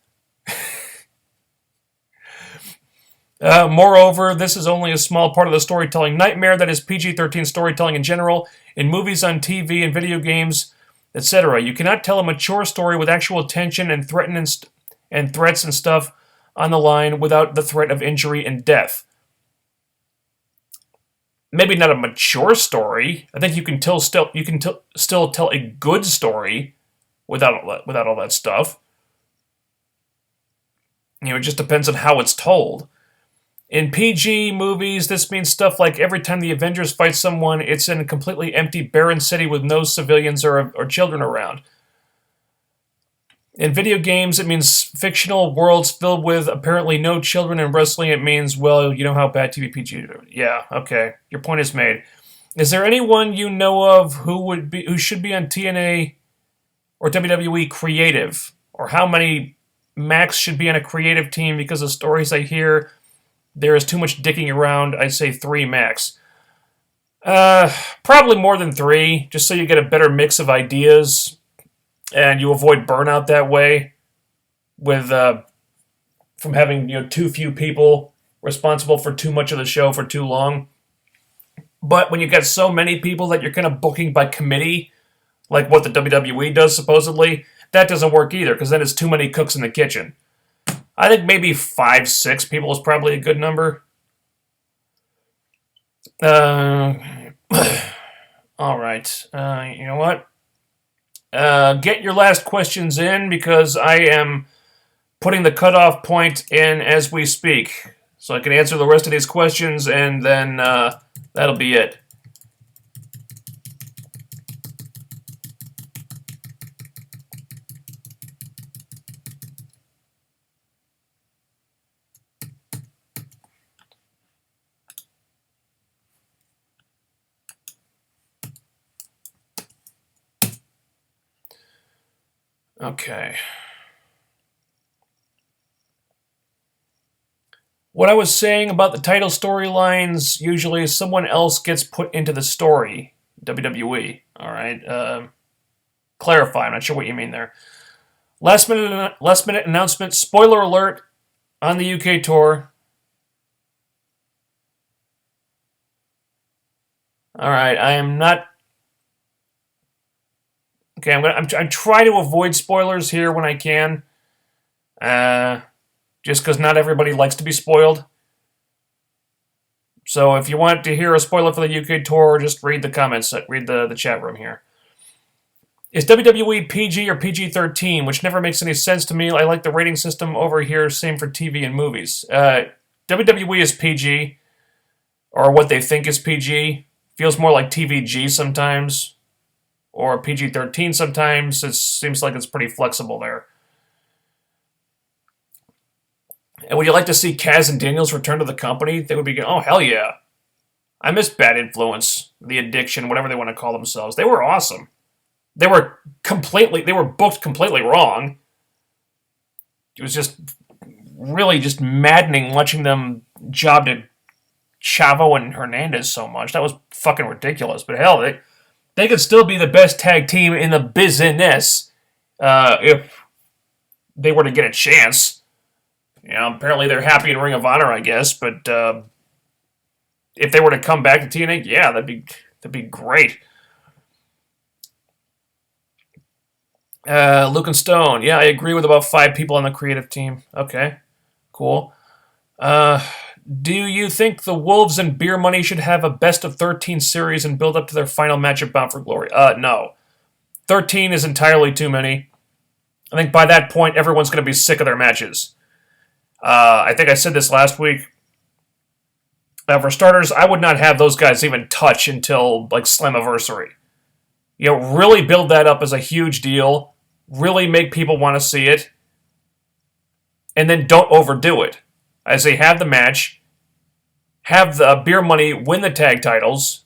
Moreover, this is only a small part of the storytelling nightmare that is PG-13 storytelling in general, in movies, on TV, and video games, etc. You cannot tell a mature story with actual tension and threats and stuff on the line without the threat of injury and death. Maybe not a mature story. I think you can still tell a good story without all that stuff. It just depends on how it's told. In PG movies, this means stuff like every time the Avengers fight someone, it's in a completely empty, barren city with no civilians or children around. In video games, it means fictional worlds filled with apparently no children. In wrestling, it means, well, you know how bad TV PG do. Yeah, okay, your point is made. Is there anyone you know of who should be on TNA or WWE creative? Or how many max should be on a creative team? Because the stories I hear, there is too much dicking around. I'd say 3 max. Probably more than 3, just so you get a better mix of ideas, and you avoid burnout that way, with from having too few people responsible for too much of the show for too long. But when you get so many people that you're kind of booking by committee, like what the WWE does supposedly, that doesn't work either, because then it's too many cooks in the kitchen. I think maybe 5, 6 people is probably a good number. All right. You know what? Get your last questions in, because I am putting the cutoff point in as we speak. So I can answer the rest of these questions, and then that'll be it. Okay. What I was saying about the title storylines, usually someone else gets put into the story. WWE. All right. Clarify. I'm not sure what you mean there. Last minute announcement. Spoiler alert on the UK tour. All right. I am not. Okay. I'm trying to avoid spoilers here when I can. Just because not everybody likes to be spoiled. So if you want to hear a spoiler for the UK tour, just read the comments, read the chat room here. Is WWE PG or PG-13, which never makes any sense to me. I like the rating system over here, same for TV and movies. WWE is PG, or what they think is PG. Feels more like TVG sometimes, or PG-13 sometimes. It seems like it's pretty flexible there. And would you like to see Kaz and Daniels return to the company? They would be going, oh, hell yeah. I miss Bad Influence, The Addiction, whatever they want to call themselves. They were awesome. They were booked completely wrong. It was just really just maddening watching them job to Chavo and Hernandez so much. That was fucking ridiculous. But hell, they could still be the best tag team in the business if they were to get a chance. Apparently they're happy in Ring of Honor, I guess, but if they were to come back to TNA, yeah, that'd be great. Luke and Stone, yeah, I agree with about 5 people on the creative team. Okay, cool. Do you think the Wolves and Beer Money should have a best of 13 series and build up to their final match at Bound for Glory? No. 13 is entirely too many. I think by that point, everyone's going to be sick of their matches. I think I said this last week. For starters, I would not have those guys even touch until like Slammiversary. Really build that up as a huge deal. Really make people want to see it. And then don't overdo it. I say have the match. Have the Beer Money win the tag titles.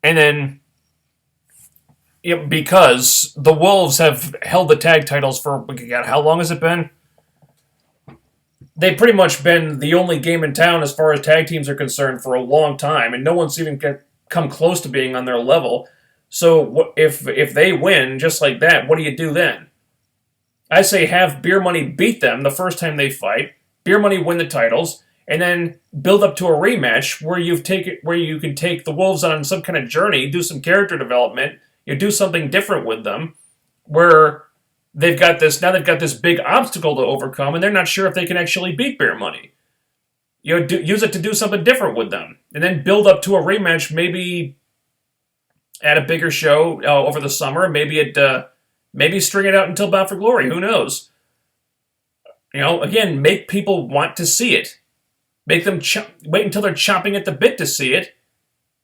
And then, because the Wolves have held the tag titles for, God, how long has it been? They've pretty much been the only game in town as far as tag teams are concerned for a long time, and no one's even come close to being on their level. So if they win just like that, what do you do then? I say have Beer Money beat them the first time they fight, Beer Money win the titles, and then build up to a rematch where you can take the Wolves on some kind of journey, do some character development, you do something different with them, where they've got this big obstacle to overcome, and they're not sure if they can actually beat Beer Money. Use it to do something different with them, and then build up to a rematch, maybe at a bigger show over the summer. Maybe string it out until Bound for Glory. Who knows? Again, make people want to see it. Make them wait until they're chomping at the bit to see it,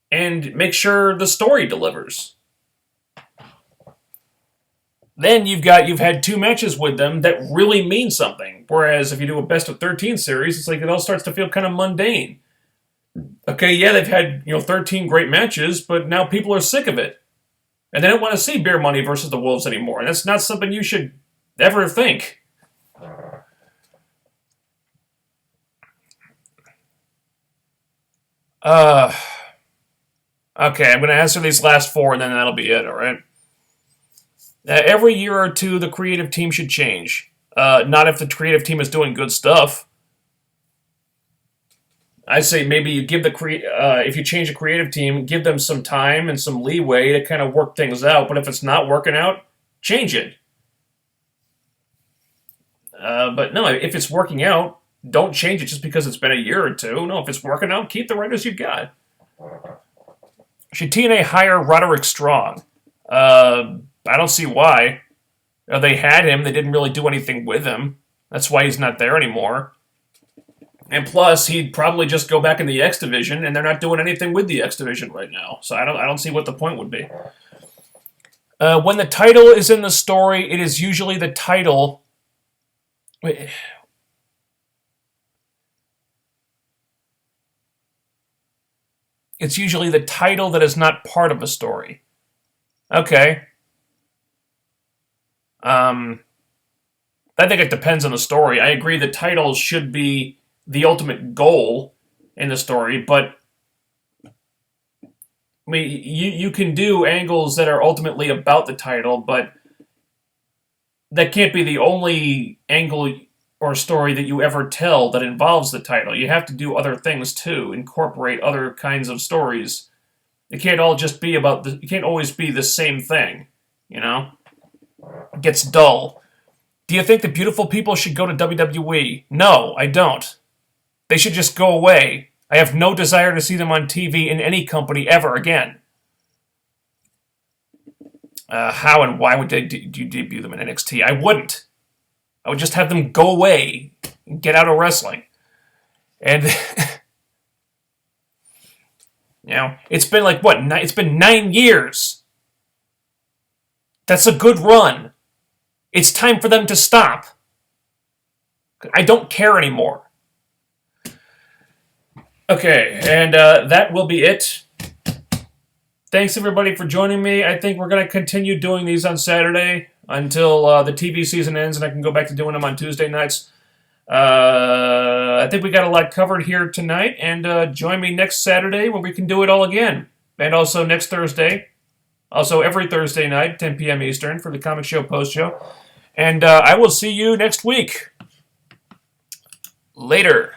and make sure the story delivers. Then you've had 2 matches with them that really mean something. Whereas if you do a best of 13 series, it's like it all starts to feel kind of mundane. Okay, yeah, they've had 13 great matches, but now people are sick of it. And they don't want to see Beer Money versus the Wolves anymore. And that's not something you should ever think. Okay, I'm going to answer these last 4, and then that'll be it, all right? Every year or 2, the creative team should change. Not if the creative team is doing good stuff. I say maybe you give if you change a creative team, give them some time and some leeway to kind of work things out. But if it's not working out, change it. But no, if it's working out, don't change it just because it's been a year or 2. No, if it's working out, keep the writers you've got. Should TNA hire Roderick Strong? I don't see why. They had him. They didn't really do anything with him. That's why he's not there anymore. And plus, he'd probably just go back in the X Division, and they're not doing anything with the X Division right now. So I don't see what the point would be. When the title is in the story, it is usually the title... Wait. It's usually the title that is not part of a story. Okay. I think it depends on the story. I agree the title should be the ultimate goal in the story, but I mean, you can do angles that are ultimately about the title, but that can't be the only angle or story that you ever tell that involves the title. You have to do other things too, incorporate other kinds of stories. It can't all just be it can't always be the same thing, It gets dull. Do you think the beautiful people should go to WWE? No, I don't. They should just go away. I have no desire to see them on TV in any company ever again. How and why would you debut them in NXT? I wouldn't. I would just have them go away and get out of wrestling. And, it's been like, what? It's been 9 years. That's a good run. It's time for them to stop. I don't care anymore. Okay, and that will be it. Thanks, everybody, for joining me. I think we're going to continue doing these on Saturday until the TV season ends, and I can go back to doing them on Tuesday nights. I think we got a lot covered here tonight, and join me next Saturday when we can do it all again. And also next Thursday. Also every Thursday night, 10 p.m. Eastern, for the Comic Show post-show. And I will see you next week. Later.